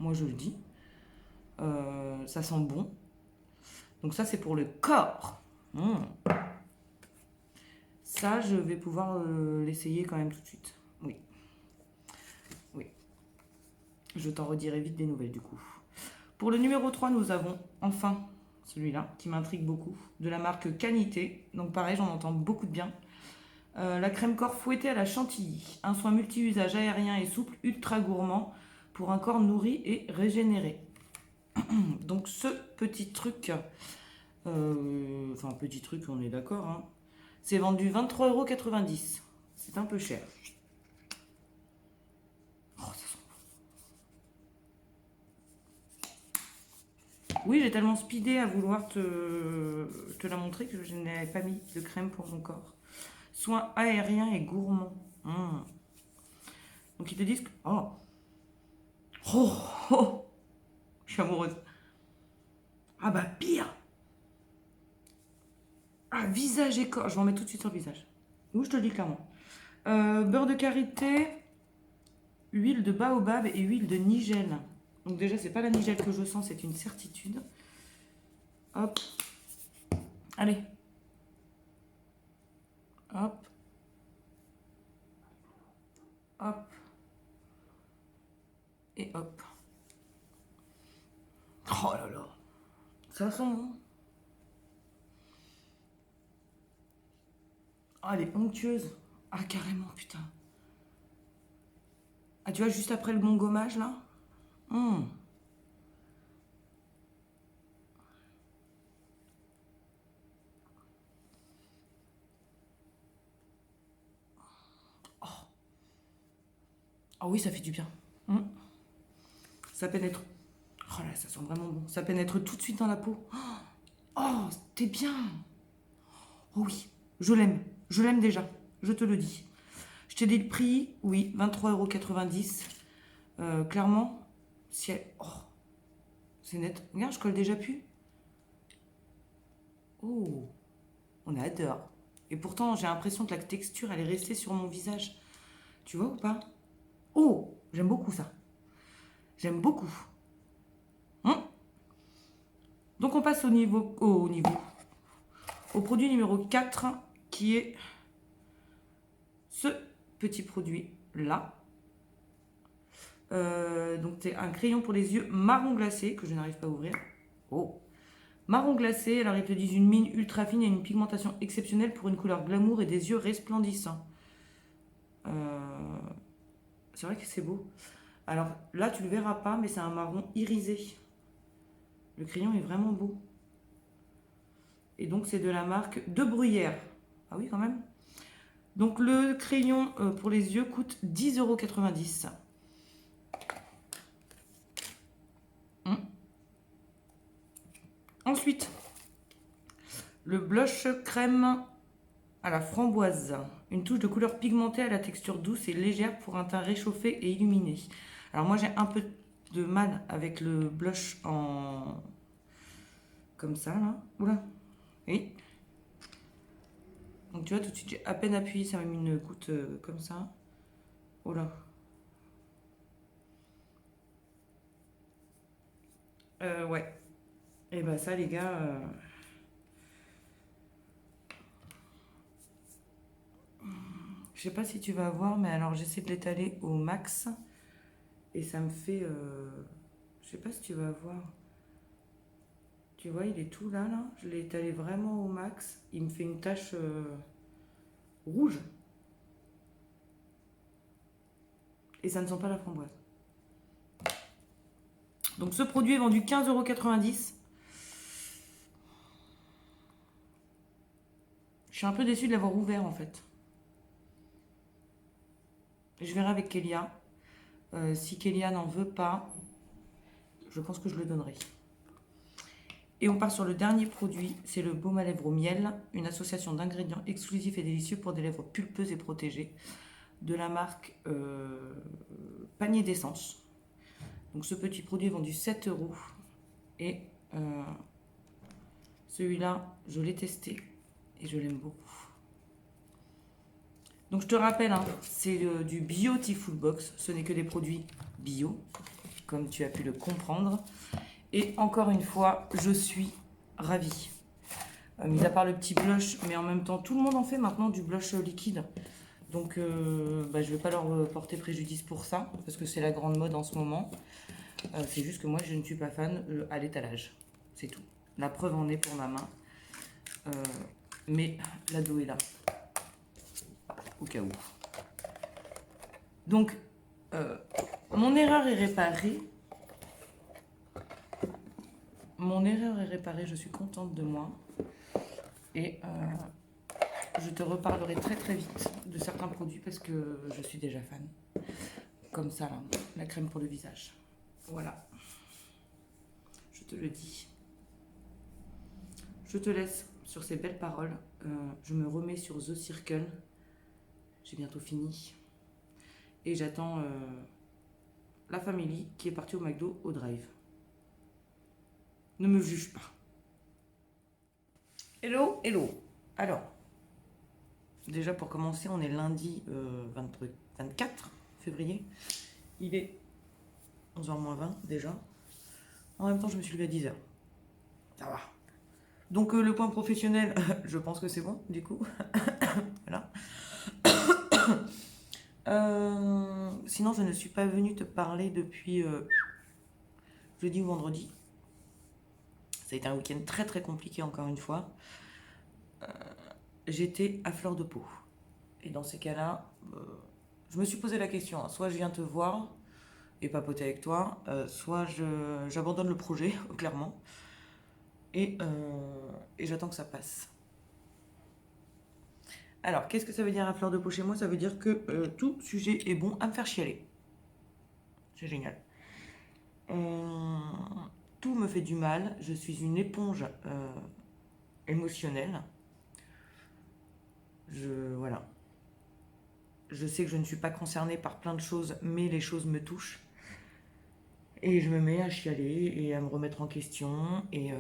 Moi, je le dis. Ça sent bon. Donc ça, c'est pour le corps. Ça, je vais pouvoir l'essayer quand même tout de suite. Oui. Je t'en redirai vite des nouvelles du coup. Pour le numéro 3, nous avons enfin celui-là qui m'intrigue beaucoup. De la marque Canité. Donc pareil, j'en entends beaucoup de bien. La crème corps fouettée à la chantilly. Un soin multi-usage aérien et souple, ultra gourmand pour un corps nourri et régénéré. Donc ce petit truc, petit truc, on est d'accord, hein, c'est vendu 23,90 €. C'est un peu cher. Oh, ça sent bon. Oui, j'ai tellement speedé à vouloir te la montrer que je n'avais pas mis de crème pour mon corps. Soin aérien et gourmand. Donc ils te disent que... Oh, je suis amoureuse. Ah bah pire. Ah, visage et corps. Je vais en mettre tout de suite sur le visage. Oui, je te le dis clairement. Beurre de karité, huile de baobab et huile de nigel. Donc déjà, c'est pas la nigel que je sens, c'est une certitude. Hop. Allez. Hop. Hop. Et hop. Oh là là. Ça sent bon. Ah, elle est onctueuse. Ah, carrément, putain. Ah, tu vois, juste après le bon gommage, là. Ah oui, ça fait du bien. Ça pénètre. Oh là, ça sent vraiment bon. Ça pénètre tout de suite dans la peau. Oh, t'es bien. Oh oui, je l'aime. Je l'aime déjà. Je te le dis. Je t'ai dit le prix. Oui, 23,90 €. Clairement, si elle... Oh, c'est net. Regarde, je colle déjà plus. Oh, on adore. Et pourtant, j'ai l'impression que la texture, elle est restée sur mon visage. Tu vois ou pas? Oh, j'aime beaucoup ça. J'aime beaucoup. Donc on passe au produit numéro 4, qui est ce petit produit là. Donc c'est un crayon pour les yeux marron glacé que je n'arrive pas à ouvrir. Oh, marron glacé. Alors ils te disent une mine ultra fine et une pigmentation exceptionnelle pour une couleur glamour et des yeux resplendissants. C'est vrai que c'est beau. Alors là tu le verras pas, mais c'est un marron irisé. Le crayon est vraiment beau. Et donc c'est de la marque De Bruyère. Ah oui quand même. Donc le crayon pour les yeux coûte 10,90 €. Ensuite, le blush crème à la framboise. Une touche de couleur pigmentée à la texture douce et légère pour un teint réchauffé et illuminé. Alors moi j'ai un peu de mal avec le blush en... comme ça là. Oula. Oui. Donc tu vois tout de suite j'ai à peine appuyé, ça m'a mis une goutte comme ça. Oula. Ouais. Et bah ça les gars... Je sais pas si tu vas voir, mais alors j'essaie de l'étaler au max. Et ça me fait... je sais pas si tu vas voir. Tu vois, il est tout là, là. Je l'ai étalé vraiment au max. Il me fait une tache rouge. Et ça ne sent pas la framboise. Donc ce produit est vendu 15,90 €. Je suis un peu déçue de l'avoir ouvert en fait. Je verrai avec Kélia. Si Kélia n'en veut pas, je pense que je le donnerai. Et on part sur le dernier produit, c'est le baume à lèvres au miel, une association d'ingrédients exclusifs et délicieux pour des lèvres pulpeuses et protégées, de la marque Panier d'essence. Donc ce petit produit est vendu 7 € et celui-là, je l'ai testé et je l'aime beaucoup. Donc je te rappelle, hein, c'est du Beautiful Box, ce n'est que des produits bio, comme tu as pu le comprendre. Et encore une fois, je suis ravie. Mis à part le petit blush, mais en même temps, tout le monde en fait maintenant du blush liquide. Donc je ne vais pas leur porter préjudice pour ça, parce que c'est la grande mode en ce moment. C'est juste que moi, je ne suis pas fan à l'étalage. C'est tout. La preuve en est pour ma main. Mais l'ado est là. Au cas où. Donc, mon erreur est réparée. Mon erreur est réparée, je suis contente de moi. Et je te reparlerai très très vite de certains produits parce que je suis déjà fan. Comme ça, là, la crème pour le visage. Voilà. Je te le dis. Je te laisse sur ces belles paroles. Je me remets sur The Circle. J'ai bientôt fini. Et j'attends la famille qui est partie au McDo au drive. Ne me juge pas. Hello, hello. Alors, déjà pour commencer, on est lundi 24 février. Il est 11h-20 déjà. En même temps, je me suis levée à 10h. Ça va. Donc le point professionnel, je pense que c'est bon, du coup. Voilà. Sinon, je ne suis pas venue te parler depuis jeudi ou vendredi. Ça a été un week-end très très compliqué encore une fois. J'étais à fleur de peau. Et dans ces cas-là, je me suis posé la question, hein. Soit je viens te voir et papoter avec toi, soit j'abandonne le projet, clairement. Et j'attends que ça passe. Alors, qu'est-ce que ça veut dire à fleur de peau chez moi? Ça veut dire que tout sujet est bon à me faire chialer. C'est génial. Tout me fait du mal. Je suis une éponge émotionnelle. Voilà. Je sais que je ne suis pas concernée par plein de choses, mais les choses me touchent. Et je me mets à chialer et à me remettre en question et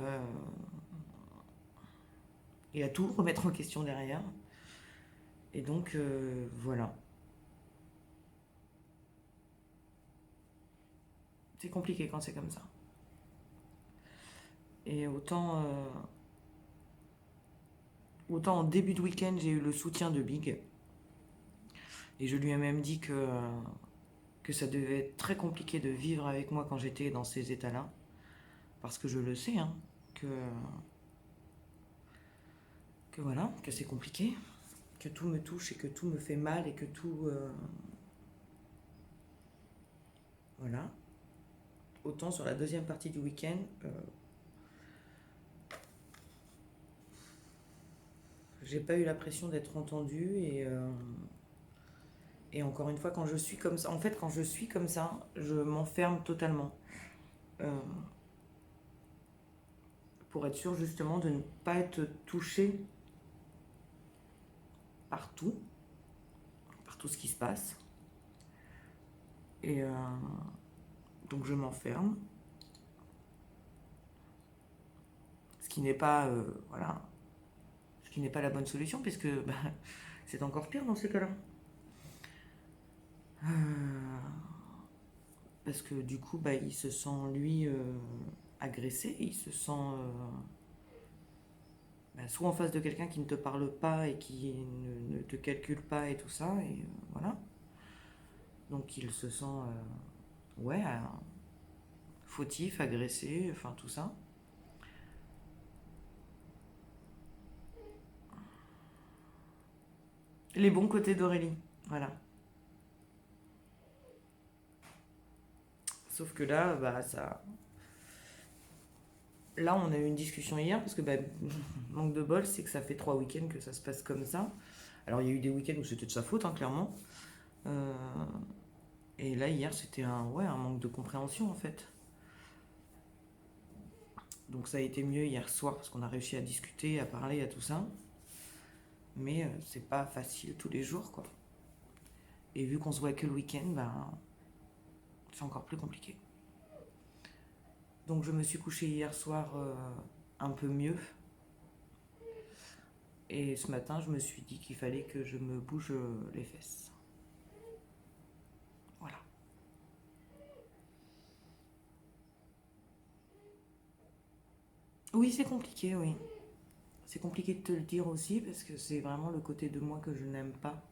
à tout remettre en question derrière. Et donc, voilà. C'est compliqué quand c'est comme ça. Et autant en début de week-end, j'ai eu le soutien de Big. Et je lui ai même dit que ça devait être très compliqué de vivre avec moi quand j'étais dans ces états-là. Parce que je le sais, hein, que voilà, que c'est compliqué, que tout me touche et que tout me fait mal et que tout... Voilà. Autant sur la deuxième partie du week-end, j'ai pas eu la pression d'être entendue et encore une fois, quand je suis comme ça, en fait, quand je suis comme ça, je m'enferme totalement. Pour être sûr justement de ne pas être touchée par tout ce qui se passe. Et donc je m'enferme. Ce qui n'est pas, voilà, ce qui n'est pas la bonne solution, puisque c'est encore pire dans ces cas-là. Parce que du coup, il se sent, lui, agressé, il se sent soit en face de quelqu'un qui ne te parle pas et qui ne te calcule pas et tout ça, et voilà. Donc il se sent, fautif, agressé, enfin tout ça. Les bons côtés d'Aurélie, voilà. Sauf que là, ça... Là, on a eu une discussion hier, parce que manque de bol, c'est que ça fait 3 week-ends que ça se passe comme ça. Alors, il y a eu des week-ends où c'était de sa faute, hein, clairement. Et là, hier, c'était un manque de compréhension, en fait. Donc, ça a été mieux hier soir, parce qu'on a réussi à discuter, à parler, à tout ça. Mais c'est pas facile tous les jours, quoi. Et vu qu'on se voit que le week-end, c'est encore plus compliqué. Donc je me suis couchée hier soir un peu mieux. Et ce matin, je me suis dit qu'il fallait que je me bouge les fesses. Voilà. Oui, c'est compliqué, oui. C'est compliqué de te le dire aussi, parce que c'est vraiment le côté de moi que je n'aime pas.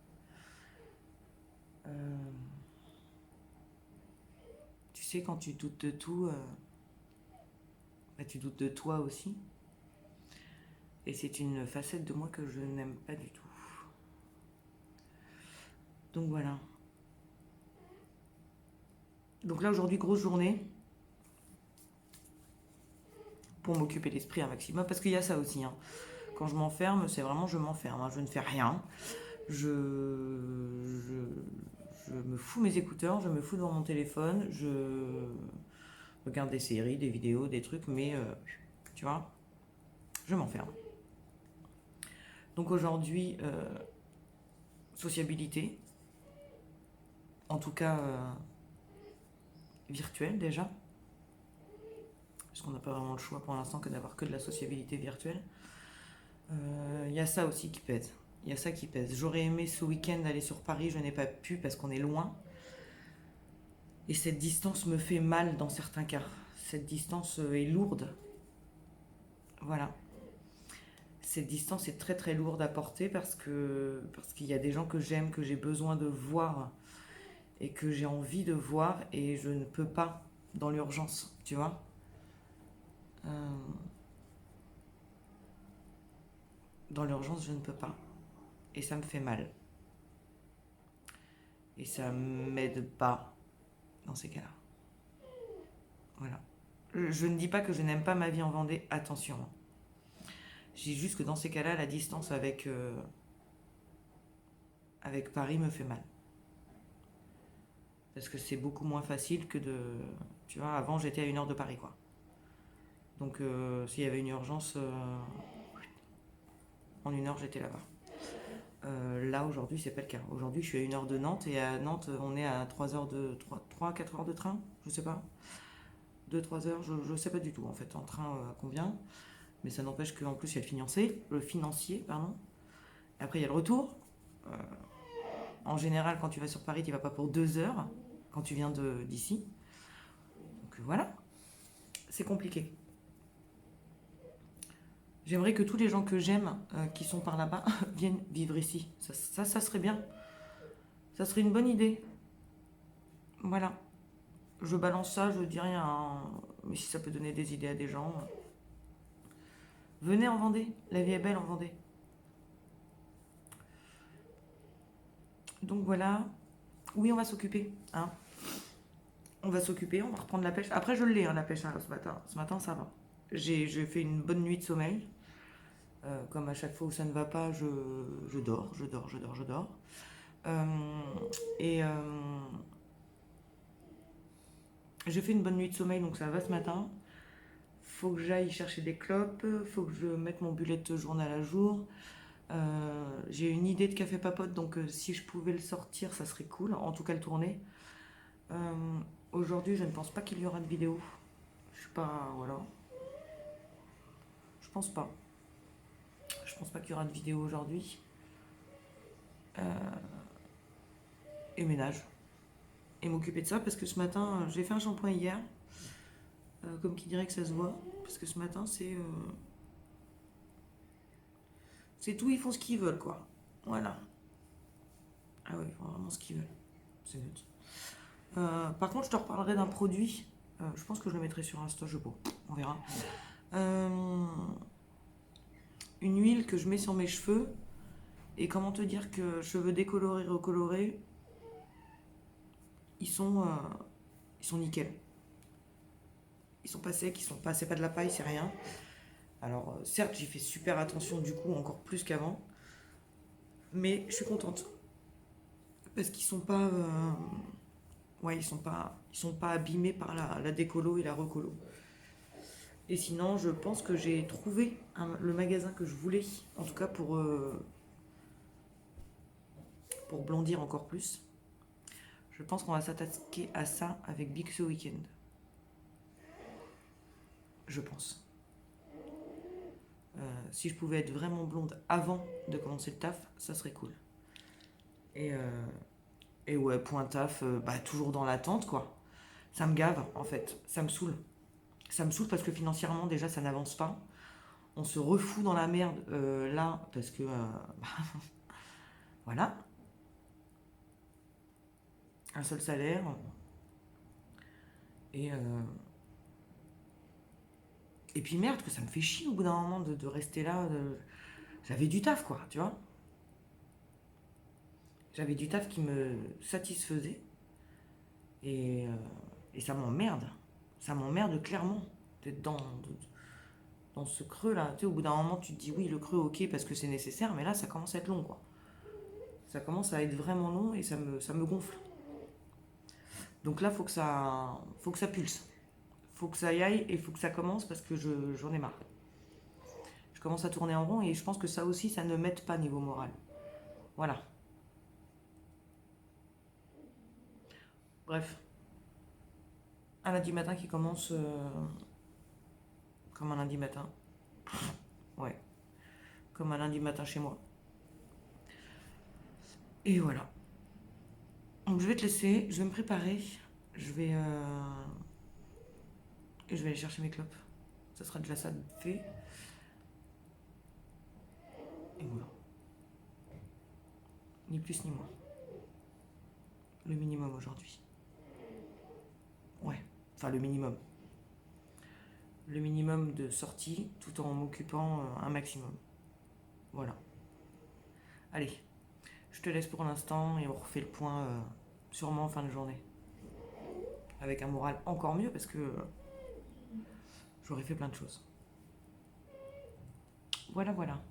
Tu sais, quand tu doutes de tout, tu doutes de toi aussi. Et c'est une facette de moi que je n'aime pas du tout. Donc voilà. Donc là, aujourd'hui, grosse journée. Pour m'occuper l'esprit un maximum. Parce qu'il y a ça aussi, hein. Quand je m'enferme, c'est vraiment je m'enferme, hein. Je ne fais rien. Je me fous mes écouteurs, je me fous devant mon téléphone, je regarde des séries, des vidéos, des trucs, mais tu vois, je m'enferme. Donc aujourd'hui, sociabilité, en tout cas virtuelle déjà. parce qu'on n'a pas vraiment le choix pour l'instant que d'avoir que de la sociabilité virtuelle. Il y a ça aussi qui pèse. Il y a ça qui pèse. J'aurais aimé ce week-end aller sur Paris, je n'ai pas pu parce qu'on est loin. Et cette distance me fait mal dans certains cas. Cette distance est lourde. Voilà. Cette distance est très très lourde à porter parce qu'il y a des gens que j'aime, que j'ai besoin de voir et que j'ai envie de voir et je ne peux pas dans l'urgence, tu vois. Dans l'urgence, je ne peux pas. Et ça me fait mal. Et ça m'aide pas dans ces cas-là. Voilà. Je ne dis pas que je n'aime pas ma vie en Vendée, attention. Je dis juste que dans ces cas-là, la distance avec Paris me fait mal. Parce que c'est beaucoup moins facile que de... Tu vois, avant j'étais à 1 heure de Paris, quoi. Donc s'il y avait une urgence, en 1 heure j'étais là-bas. Là aujourd'hui c'est pas le cas. Aujourd'hui je suis à 1 heure de Nantes et à Nantes on est à 3 4 heures de train, je sais pas. 2-3 heures, je sais pas du tout en fait, en train à combien. Mais ça n'empêche qu'en plus il y a le financier, pardon. Et après il y a le retour. En général quand tu vas sur Paris tu vas pas pour 2 heures quand tu viens d'ici. Donc voilà, c'est compliqué. J'aimerais que tous les gens que j'aime qui sont par là-bas viennent vivre ici. Ça serait bien. Ça serait une bonne idée. Voilà. Je balance ça, je dis rien, hein. Mais si ça peut donner des idées à des gens. Venez en Vendée. La vie est belle en Vendée. Donc voilà. Oui, on va s'occuper. Hein. On va s'occuper, on va reprendre la pêche. Après, je l'ai, hein, la pêche, hein, ce matin. Ce matin, ça va. J'ai fait une bonne nuit de sommeil. Comme à chaque fois où ça ne va pas, je dors. Et j'ai fait une bonne nuit de sommeil, donc ça va ce matin. Faut que j'aille chercher des clopes, faut que je mette mon bullet journal à jour. J'ai une idée de café papote, donc si je pouvais le sortir, ça serait cool. En tout cas, le tourner. Aujourd'hui, je ne pense pas qu'il y aura de vidéo. Je suis pas... Voilà. Je pense pas. Je pense pas qu'il y aura de vidéo aujourd'hui. Et ménage. Et m'occuper de ça parce que ce matin, j'ai fait un shampoing hier. Comme qui dirait que ça se voit. Parce que ce matin, c'est tout, ils font ce qu'ils veulent, quoi. Voilà. Ah ouais, ils font vraiment ce qu'ils veulent. C'est neutre. Par contre, je te reparlerai d'un produit. Je pense que je le mettrai sur Insta, je sais pas. On verra. Une huile que je mets sur mes cheveux. Et comment te dire que cheveux décolorés, recolorés, ils sont nickel. Ils sont pas secs, c'est pas de la paille, c'est rien. Alors certes, j'ai fait super attention du coup, encore plus qu'avant. Mais je suis contente. Parce qu'ils sont pas... ils sont pas abîmés par la décolo et la recolo. Et sinon, je pense que j'ai trouvé le magasin que je voulais, en tout cas pour blondir encore plus. Je pense qu'on va s'attaquer à ça avec Big ce week-end. Je pense. Si je pouvais être vraiment blonde avant de commencer le taf, ça serait cool. Et ouais, point taf, toujours dans l'attente, quoi. Ça me gave, en fait. Ça me saoule. Ça me saoule parce que financièrement, déjà, ça n'avance pas. On se refout dans la merde, là, parce que... voilà. Un seul salaire. Et puis merde, que ça me fait chier au bout d'un moment de rester là. J'avais du taf, quoi, tu vois. J'avais du taf qui me satisfaisait. Et ça m'emmerde. Ça m'emmerde clairement d'être dans ce creux-là. Tu sais, au bout d'un moment, tu te dis oui, le creux, ok, parce que c'est nécessaire. Mais là, ça commence à être long, quoi. Ça commence à être vraiment long et ça me gonfle. Donc là, faut que ça pulse. Faut que ça y aille et faut que ça commence parce que j'en ai marre. Je commence à tourner en rond et je pense que ça aussi, ça ne m'aide pas niveau moral. Voilà. Bref. Un lundi matin qui commence Comme un lundi matin. Ouais. Comme un lundi matin chez moi. Et voilà. Donc je vais te laisser, je vais me préparer. Je vais, et je vais aller chercher mes clopes. Ça sera déjà ça de fait. Et voilà. Ni plus ni moins. Le minimum aujourd'hui. Ouais. Enfin, le minimum. Le minimum de sortie tout en m'occupant un maximum. Voilà. Allez, je te laisse pour l'instant et on refait le point sûrement en fin de journée. Avec un moral encore mieux parce que j'aurais fait plein de choses. Voilà, voilà.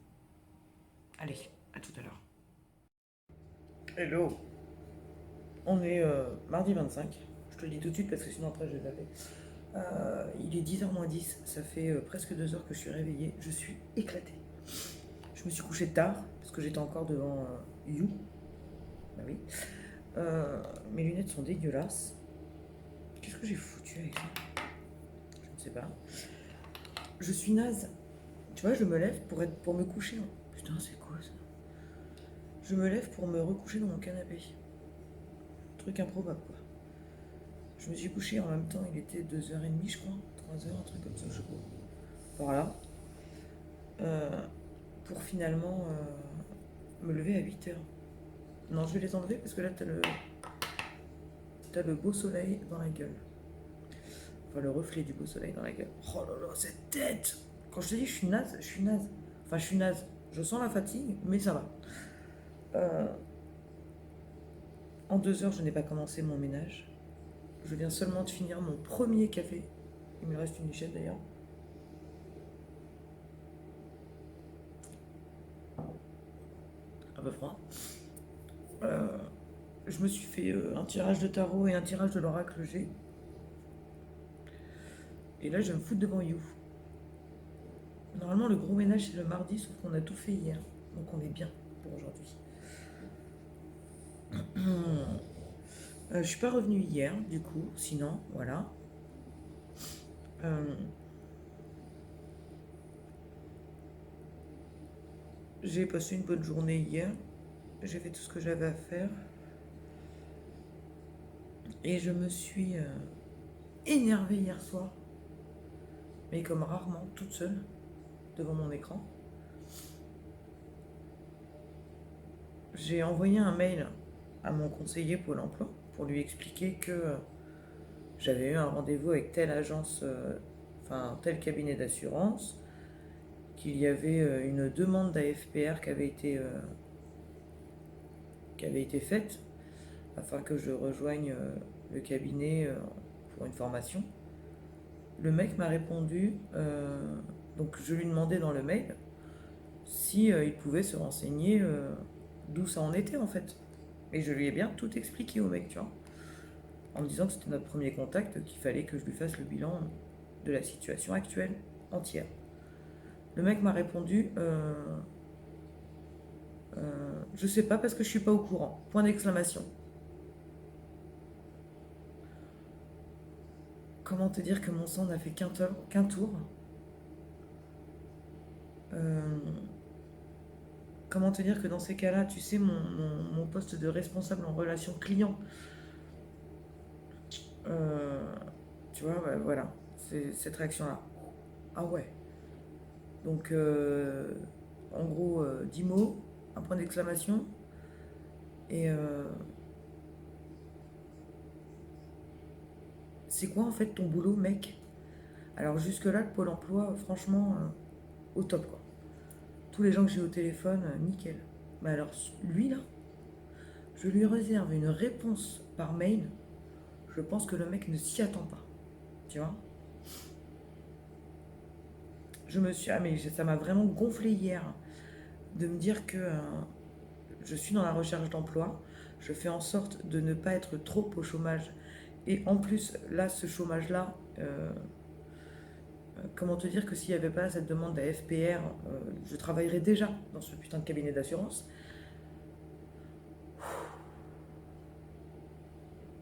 Allez, à tout à l'heure. Hello. On est mardi 25. Je te le dis tout de suite parce que sinon après je vais zapper. Il est 10h moins 10. Ça fait presque 2 heures que je suis réveillée. Je suis éclatée. Je me suis couchée tard parce que j'étais encore devant You. Bah oui. Mes lunettes sont dégueulasses. Qu'est-ce que j'ai foutu avec ça? Je ne sais pas. Je suis naze. Tu vois, je me lève pour me coucher. Putain, c'est quoi ça? Je me lève pour me recoucher dans mon canapé. Truc improbable, quoi. Je me suis couchée en même temps, il était 2h30, je crois. 3h, un truc comme ça, je sais pas. Voilà. Pour finalement me lever à 8h. Non, je vais les enlever parce que là, t'as le beau soleil dans la gueule. Enfin, le reflet du beau soleil dans la gueule. Oh là là, cette tête! Quand je te dis je suis naze, je suis naze. Enfin, je suis naze. Je sens la fatigue, mais ça va. En 2 heures, je n'ai pas commencé mon ménage. Je viens seulement de finir mon premier café. Il me reste une lichette d'ailleurs. Un peu froid. Je me suis fait un tirage de tarot et un tirage de l'oracle G. Et là, je vais me foutre devant You. Normalement, le gros ménage, c'est le mardi, sauf qu'on a tout fait hier. Donc, on est bien pour aujourd'hui. Je suis pas revenue hier, du coup, sinon, voilà. J'ai passé une bonne journée hier. J'ai fait tout ce que j'avais à faire. Et je me suis énervée hier soir. Mais comme rarement, toute seule, devant mon écran. J'ai envoyé un mail à mon conseiller Pôle emploi pour lui expliquer que j'avais eu un rendez-vous avec telle agence, tel cabinet d'assurance, qu'il y avait une demande d'AFPR qui avait été faite afin que je rejoigne le cabinet pour une formation. Le mec m'a répondu, donc je lui demandais dans le mail si il pouvait se renseigner d'où ça en était en fait. Et je lui ai bien tout expliqué au mec, tu vois, en me disant que c'était notre premier contact, qu'il fallait que je lui fasse le bilan de la situation actuelle entière. Le mec m'a répondu je sais pas parce que je suis pas au courant. Point d'exclamation. Comment te dire que mon sang n'a fait qu'un tour? Comment te dire que dans ces cas-là, tu sais, mon poste de responsable en relation client, tu vois, bah, voilà, c'est cette réaction-là. Ah ouais. Donc, en gros, 10 mots, un point d'exclamation, et c'est quoi en fait ton boulot, mec? Alors jusque-là, le Pôle emploi, franchement, au top, quoi. Tous les gens que j'ai au téléphone, nickel. Mais alors, lui, là, je lui réserve une réponse par mail. Je pense que le mec ne s'y attend pas. Tu vois? Ah, mais ça m'a vraiment gonflé hier de me dire que je suis dans la recherche d'emploi. Je fais en sorte de ne pas être trop au chômage. Et en plus, là, ce chômage-là, comment te dire que s'il n'y avait pas cette demande d'AFPR, je travaillerais déjà dans ce putain de cabinet d'assurance.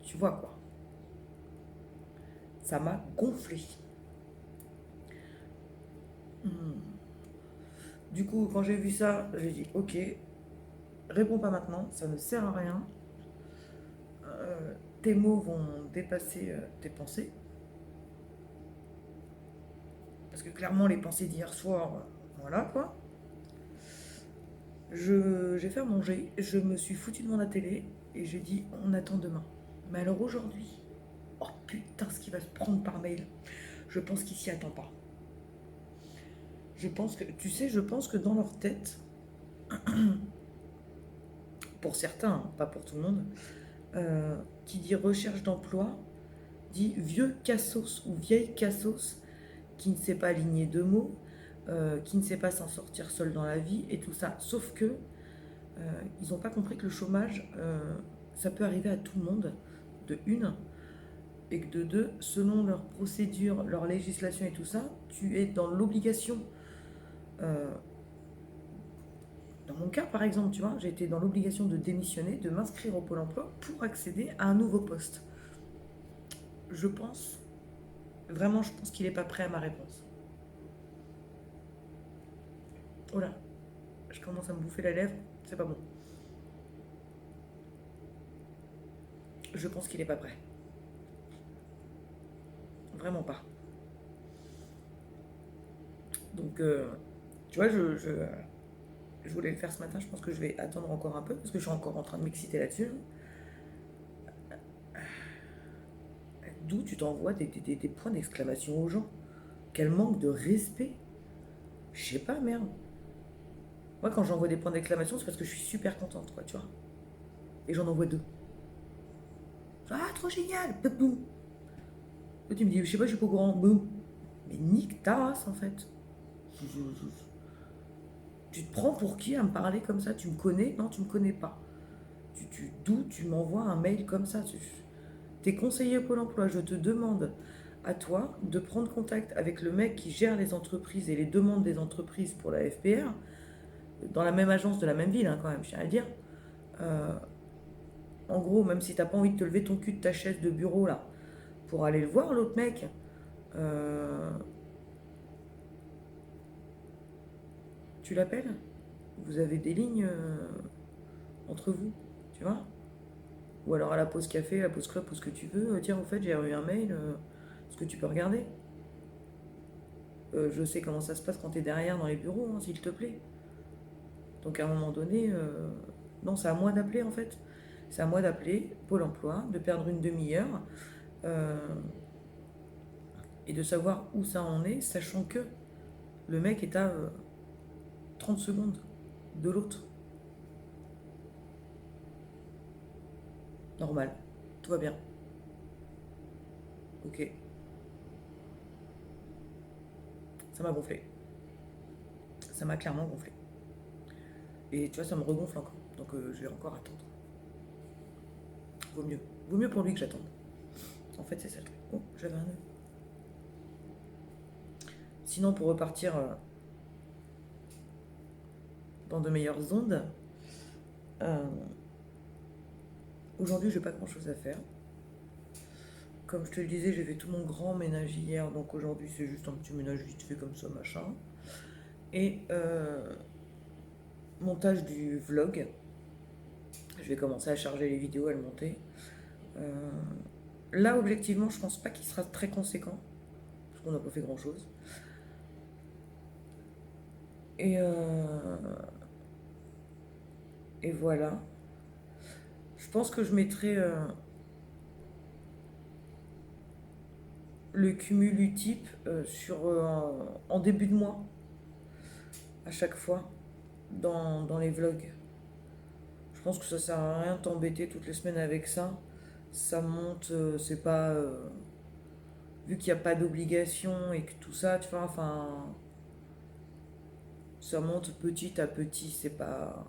Tu vois quoi? Ça m'a gonflé. Du coup, quand j'ai vu ça, j'ai dit ok, réponds pas maintenant, ça ne sert à rien. Tes mots vont dépasser tes pensées. Parce que clairement, les pensées d'hier soir, voilà quoi. J'ai fait à manger, je me suis foutu devant la télé et j'ai dit on attend demain. Mais alors aujourd'hui, oh putain, ce qui va se prendre par mail, je pense qu'il s'y attend pas. Je pense que, tu sais, je pense que dans leur tête, pour certains, hein, pas pour tout le monde, qui dit recherche d'emploi, dit vieux cassos ou vieille cassos qui ne sait pas aligner deux mots, qui ne sait pas s'en sortir seul dans la vie et tout ça. Sauf que ils n'ont pas compris que le chômage, ça peut arriver à tout le monde, de une, et que de deux, selon leurs procédures, leur législation et tout ça, tu es dans l'obligation. Dans mon cas, par exemple, tu vois, j'ai été dans l'obligation de démissionner, de m'inscrire au Pôle emploi pour accéder à un nouveau poste. Je pense, vraiment, je pense qu'il n'est pas prêt à ma réponse. Oh là, je commence à me bouffer la lèvre, c'est pas bon. Je pense qu'il n'est pas prêt. Vraiment pas. Donc, tu vois, je voulais le faire ce matin, je pense que je vais attendre encore un peu, parce que je suis encore en train de m'exciter là-dessus. D'où tu t'envoies des points d'exclamation aux gens? Quel manque de respect. Je sais pas, merde. Moi, quand j'envoie des points d'exclamation, c'est parce que je suis super contente, quoi, tu vois. Et j'en envoie deux. Ah, trop génial. Boum. Là, tu me dis, je sais pas, je suis pas au courant. Boum. Mais nique ta race, en fait. Tu te prends pour qui à me parler comme ça? Tu me connais? Non, tu me connais pas. D'où tu m'envoies un mail comme ça? T'es conseiller Pôle emploi, je te demande à toi de prendre contact avec le mec qui gère les entreprises et les demandes des entreprises pour la FPR, dans la même agence de la même ville, hein, quand même, je tiens à le dire. En gros, même si t'as pas envie de te lever ton cul de ta chaise de bureau là pour aller le voir, l'autre mec, tu l'appelles, vous avez des lignes entre vous, tu vois. Ou alors à la pause café, à la pause club, ou ce que tu veux, tiens, en fait, j'ai eu un mail, est-ce que tu peux regarder? Je sais comment ça se passe quand t'es derrière dans les bureaux, hein, s'il te plaît. Donc à un moment donné, non, c'est à moi d'appeler en fait. C'est à moi d'appeler Pôle emploi, de perdre une demi-heure euh, et de savoir où ça en est, sachant que le mec est à 30 secondes de l'autre. Normal, tout va bien. Ok. Ça m'a gonflé. Ça m'a clairement gonflé. Et tu vois, ça me regonfle encore. Donc je vais encore attendre. Vaut mieux. Vaut mieux pour lui que j'attende. En fait, c'est ça le truc. Oh, j'avais un nœud. Sinon, pour repartir dans de meilleures ondes, aujourd'hui, j'ai pas grand chose à faire. Comme je te le disais, j'ai fait tout mon grand ménage hier, donc aujourd'hui, c'est juste un petit ménage vite fait comme ça, machin. Et montage du vlog. Je vais commencer à charger les vidéos, à le monter. Là, objectivement, je pense pas qu'il sera très conséquent, parce qu'on n'a pas fait grand chose. Et voilà. Je pense que je mettrai le cumul Utip en début de mois, à chaque fois, dans les vlogs. Je pense que ça sert à rien de t'embêter toutes les semaines avec ça. Ça monte, c'est pas. Vu qu'il n'y a pas d'obligation et que tout ça, tu vois, enfin. Ça monte petit à petit, c'est pas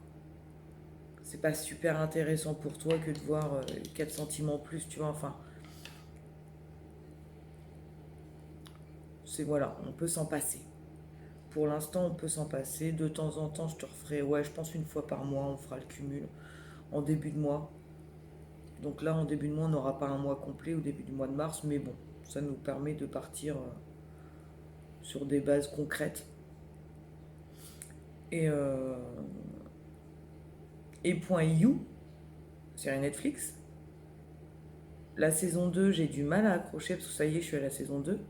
super intéressant pour toi que de voir 4 centimes en plus, tu vois, enfin. C'est voilà, on peut s'en passer. Pour l'instant, on peut s'en passer. De temps en temps, je te referai, ouais, je pense une fois par mois, on fera le cumul en début de mois. Donc là, en début de mois, on n'aura pas un mois complet au début du mois de mars, mais bon, ça nous permet de partir sur des bases concrètes. Et, et point You, série Netflix. La saison 2, j'ai du mal à accrocher parce que ça y est, je suis à la saison 2.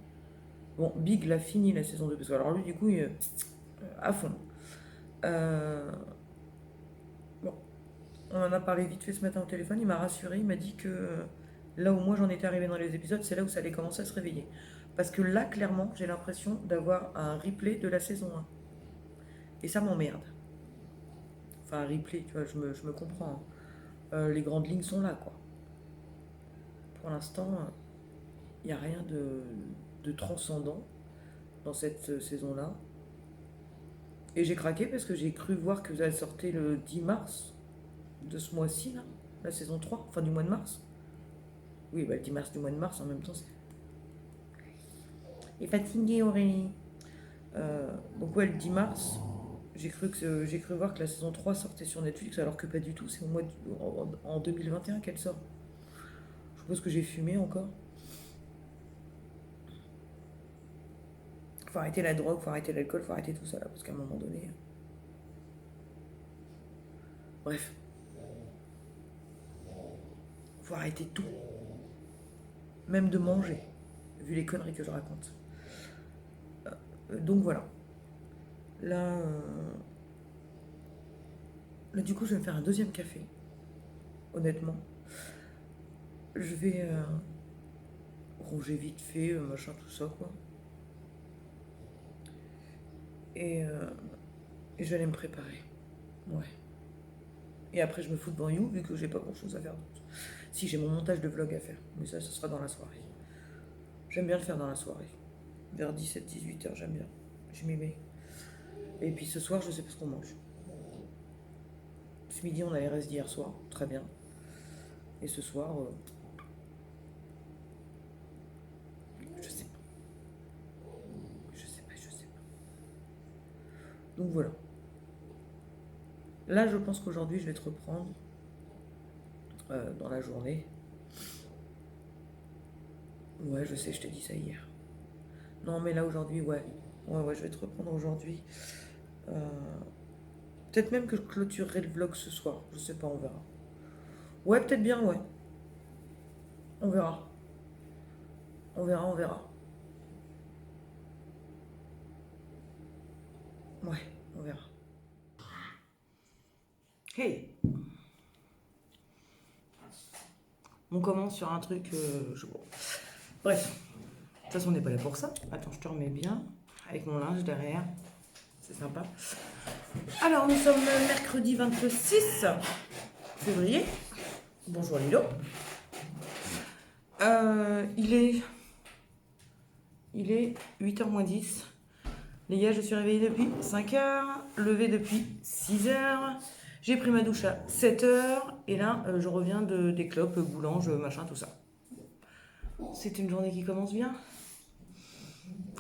Bon, Big l'a fini la saison 2 parce que alors lui, du coup, à fond. Bon, on en a parlé vite fait ce matin au téléphone. Il m'a rassuré, il m'a dit que là où moi j'en étais arrivé dans les épisodes, c'est là où ça allait commencer à se réveiller. Parce que là, clairement, j'ai l'impression d'avoir un replay de la saison 1. Et ça m'emmerde. Enfin, un replay, tu vois, je me comprends. Hein. Les grandes lignes sont là, quoi. Pour l'instant, il n'y a rien de transcendant dans cette saison-là. Et j'ai craqué parce que j'ai cru voir que ça sortait le 10 mars de ce mois-ci, là, la saison 3, enfin du mois de mars. Oui, bah, le 10 mars du mois de mars, en même temps, c'est... Et fatigué, Aurélie. Donc ouais, le 10 mars, j'ai cru voir que la saison 3 sortait sur Netflix, alors que pas du tout, c'est en 2021 qu'elle sort. Je suppose que j'ai fumé encore. Faut arrêter la drogue, faut arrêter l'alcool, faut arrêter tout ça là, parce qu'à un moment donné... Bref. Faut arrêter tout. Même de manger, vu les conneries que je raconte. Donc voilà. Là, du coup, je vais me faire un deuxième café. Honnêtement. Je vais ronger vite fait, machin, tout ça, quoi. Et je vais aller me préparer. Ouais. Et après, je me fous devant You, vu que j'ai pas grand chose à faire d'autre. Si, j'ai mon montage de vlog à faire, mais ça, ce sera dans la soirée. J'aime bien le faire dans la soirée. Vers 17-18h, j'aime bien. Je m'y mets. Et puis ce soir, je sais pas ce qu'on mange. Ce midi, on a les restes d'hier soir, très bien. Et ce soir, je sais pas. Je sais pas. Donc voilà. Là, je pense qu'aujourd'hui, je vais te reprendre dans la journée. Ouais, je sais, je t'ai dit ça hier. Non, mais là, aujourd'hui, ouais. Ouais, je vais te reprendre aujourd'hui. Peut-être même que je clôturerai le vlog ce soir. Je sais pas, on verra. Ouais, peut-être bien, ouais. On verra. On verra. Ouais, on verra. Hey! On commence sur un truc... Bref. De toute façon, on n'est pas là pour ça. Attends, je te remets bien. Avec mon linge derrière. C'est sympa. Alors, nous sommes mercredi 26 février. Bonjour Lilo. Il est 8h moins 10. Les gars, je suis réveillée depuis 5h, levée depuis 6h. J'ai pris ma douche à 7h. Et là, je reviens des clopes, boulanges, machin, tout ça. C'est une journée qui commence bien.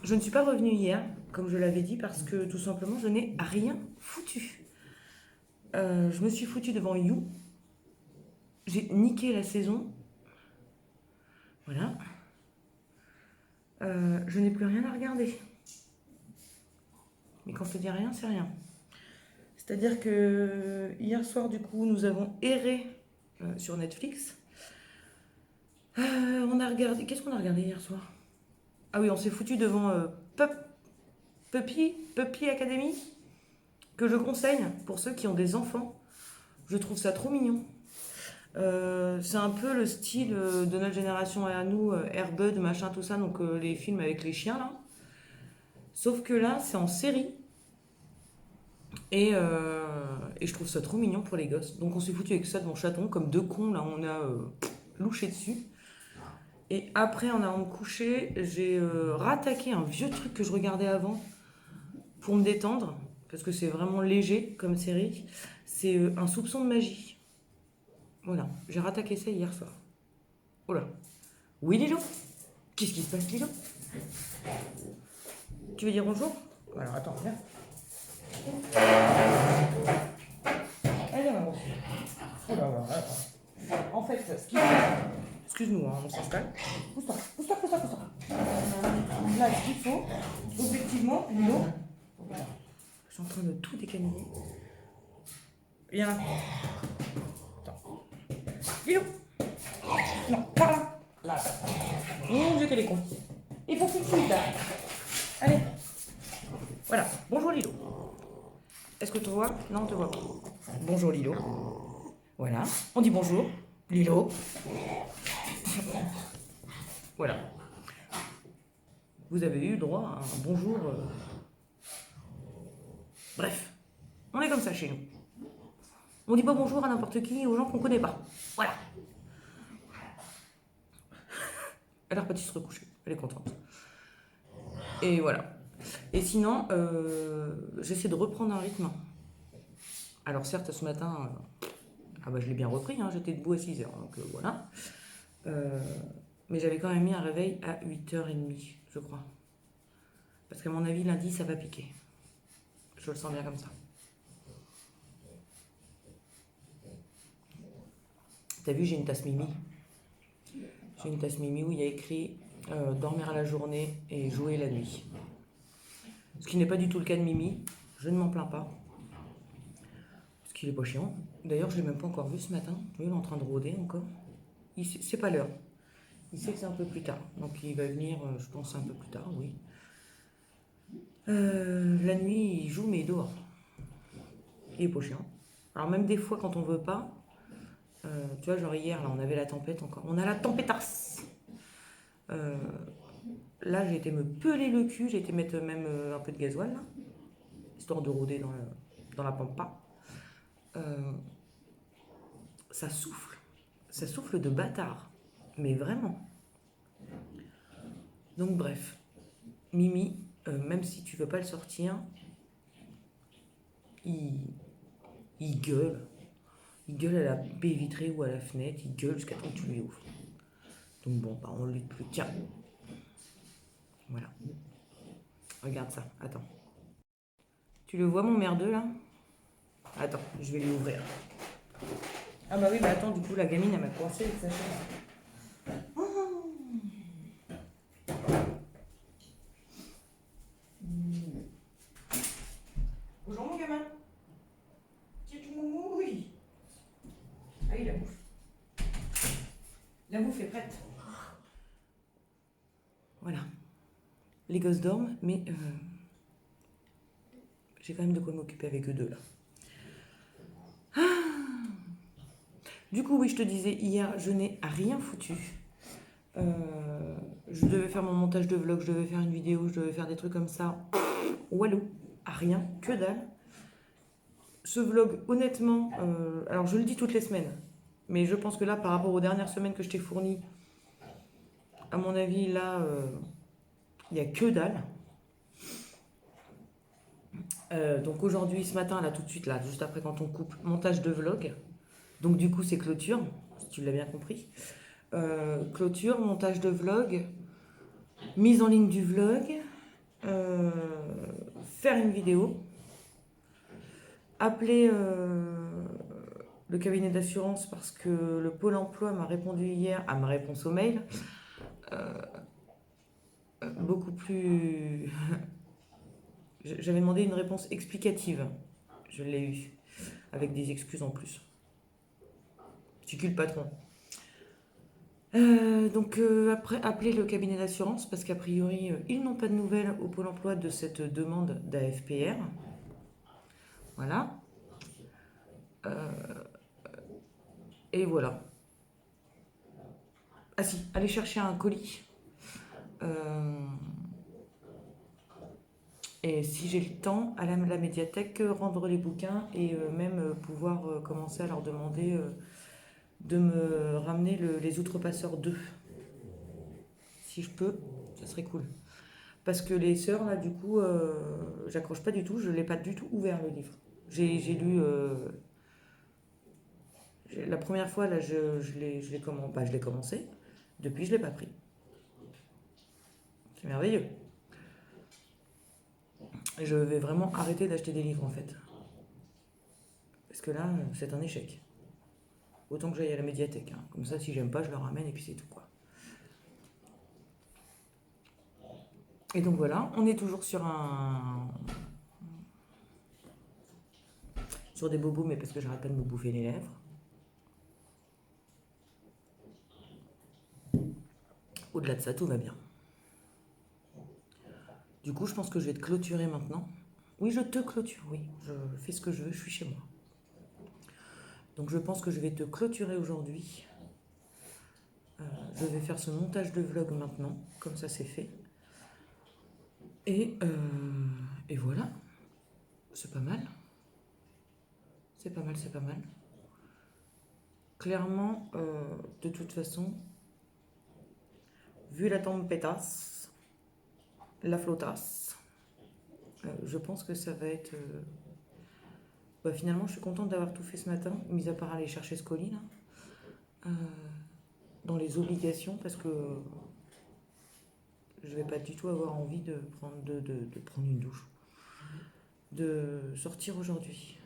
Je ne suis pas revenue hier, comme je l'avais dit, parce que tout simplement, je n'ai rien foutu. Je me suis foutue devant You. J'ai niqué la saison. Voilà. Je n'ai plus rien à regarder. Mais quand je te dis rien, c'est rien. C'est-à-dire que hier soir, du coup, nous avons erré sur Netflix. On a regardé... Qu'est-ce qu'on a regardé hier soir? Ah oui, on s'est foutu devant Puppy Academy, que je conseille pour ceux qui ont des enfants. Je trouve ça trop mignon. C'est un peu le style de notre génération à nous, Air Bud, machin, tout ça, donc les films avec les chiens, là. Sauf que là, c'est en série. Et je trouve ça trop mignon pour les gosses. Donc on s'est foutu avec ça devant Chaton, comme deux cons, là, on a louché dessus. Et après, en allant me coucher, j'ai rattaqué un vieux truc que je regardais avant pour me détendre, parce que c'est vraiment léger comme série. C'est Un soupçon de magie. Voilà, j'ai rattaqué ça hier soir. Oh là. Oui, Lilo? Qu'est-ce qui se passe, Lilo? Tu veux dire bonjour? Alors, attends, viens. Allez, maman. Oh là là. En fait, ce qu'il faut... Excuse-nous, hein, on s'installe. Pousse-toi. Là, ce qu'il faut, objectivement, Lilo, suis en train de tout décaniller. Viens là. Attends. Lilo. Non, par là. Là. Mon Dieu, qu'elle est con. Il faut qu'il là. Allez. Voilà. Bonjour Lilo. Est-ce que tu vois? Non, on ne te voit pas. Bonjour Lilo. Voilà. On dit bonjour. Lilo. Voilà. Vous avez eu droit à un bonjour. Bref. On est comme ça chez nous. On dit pas bonjour à n'importe qui, aux gens qu'on connaît pas. Voilà. Elle a reparti se recoucher. Elle est contente. Et voilà. Et sinon, j'essaie de reprendre un rythme. Alors certes, ce matin, je l'ai bien repris, hein, j'étais debout à 6h, donc voilà. Mais j'avais quand même mis un réveil à 8h30, je crois. Parce qu'à mon avis, lundi, ça va piquer. Je le sens bien comme ça. T'as vu, j'ai une tasse Mimi. J'ai une tasse Mimi où il y a écrit dormir à la journée et jouer la nuit. Ce qui n'est pas du tout le cas de Mimi. Je ne m'en plains pas. Parce qu'il est pas chiant. D'ailleurs, je ne l'ai même pas encore vu ce matin. Il est en train de rôder encore. C'est pas l'heure. Il sait que c'est un peu plus tard. Donc il va venir, je pense, un peu plus tard, oui. La nuit, il joue, mais dehors. Il est pas chiant. Alors même des fois, quand on veut pas, tu vois, genre hier, là, on avait la tempête encore. On a la tempétasse. Là, j'ai été me peler le cul. J'ai été mettre même un peu de gasoil, là, histoire de rôder dans la pampa. Ça souffle. Ça souffle de bâtard. Mais vraiment. Donc bref. Mimi, même si tu veux pas le sortir, il gueule. Il gueule à la baie vitrée ou à la fenêtre. Il gueule jusqu'à temps que tu lui ouvres. Donc bon, on ne lutte plus. Tiens. Voilà. Regarde ça. Attends. Tu le vois, mon merdeux, là? Attends, je vais lui ouvrir. Ah bah oui, bah attends, du coup, la gamine, elle m'a coincé avec sa chaise. Oh. Bonjour, mon gamin. Petite moumouille. Ah oui, la bouffe. La bouffe est prête. Voilà. Les gosses dorment, mais j'ai quand même de quoi m'occuper avec eux deux, là. Du coup, oui, je te disais, hier, je n'ai rien foutu. Je devais faire mon montage de vlog, je devais faire une vidéo, je devais faire des trucs comme ça. Walou, rien, que dalle. Ce vlog, honnêtement, alors je le dis toutes les semaines, mais je pense que là, par rapport aux dernières semaines que je t'ai fournies, à mon avis, là, il n'y a que dalle. Donc aujourd'hui, ce matin, là, tout de suite, là, juste après quand on coupe, montage de vlog. Donc du coup, c'est clôture, si tu l'as bien compris. Clôture, montage de vlog, mise en ligne du vlog, faire une vidéo, appeler le cabinet d'assurance parce que le Pôle emploi m'a répondu hier à ma réponse au mail. Beaucoup plus... J'avais demandé une réponse explicative. Je l'ai eue, avec des excuses en plus. Tu le patron. Donc après, appeler le cabinet d'assurance parce qu'a priori, ils n'ont pas de nouvelles au Pôle emploi de cette demande d'AFPR. Voilà. Et voilà. Ah si, aller chercher un colis. Et si j'ai le temps, aller à la médiathèque, rendre les bouquins et même pouvoir commencer à leur demander de me ramener les Outrepasseurs 2. Si je peux, ça serait cool. Parce que les sœurs, là, du coup, j'accroche pas du tout, je l'ai pas du tout ouvert le livre. J'ai lu... la première fois, là, je l'ai commencé. Depuis, je l'ai pas pris. C'est merveilleux. Je vais vraiment arrêter d'acheter des livres, en fait. Parce que là, c'est un échec. Autant que j'aille à la médiathèque. Hein. Comme ça, si j'aime pas, je le ramène et puis c'est tout, quoi. Et donc voilà, on est toujours sur un sur des bobos, mais parce que j'arrête pas de me bouffer les lèvres. Au-delà de ça, tout va bien. Du coup, je pense que je vais te clôturer maintenant. Oui, je te clôture, oui. Je fais ce que je veux, je suis chez moi. Donc je pense que je vais te clôturer aujourd'hui. Je vais faire ce montage de vlog maintenant, comme ça c'est fait. Et voilà. C'est pas mal. C'est pas mal, c'est pas mal. Clairement, de toute façon, vu la tempétasse, la flottasse, je pense que ça va être... finalement, je suis contente d'avoir tout fait ce matin, mis à part aller chercher ce colis là, dans les obligations, parce que je vais pas du tout avoir envie de prendre, de prendre une douche, de sortir aujourd'hui.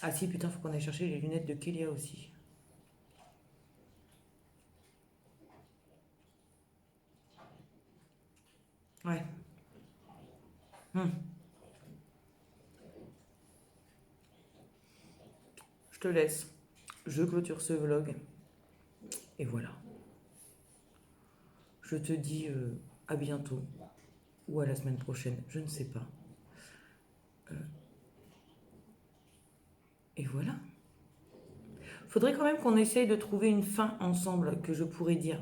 Ah si, putain, faut qu'on aille chercher les lunettes de Kélia aussi. Ouais. Je te laisse. Je clôture ce vlog. Et voilà. Je te dis à bientôt. Ou à la semaine prochaine. Je ne sais pas. Et voilà. Faudrait quand même qu'on essaye de trouver une fin ensemble que je pourrais dire.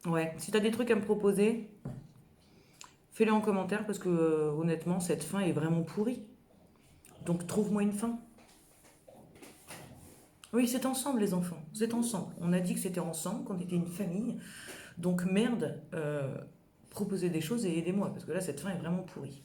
Ouais, si t'as des trucs à me proposer, fais-les en commentaire parce que honnêtement, cette fin est vraiment pourrie. Donc trouve-moi une fin. Oui, c'est ensemble les enfants, c'est ensemble. On a dit que c'était ensemble, qu'on était une famille. Donc merde, proposez des choses et aidez-moi parce que là, cette fin est vraiment pourrie.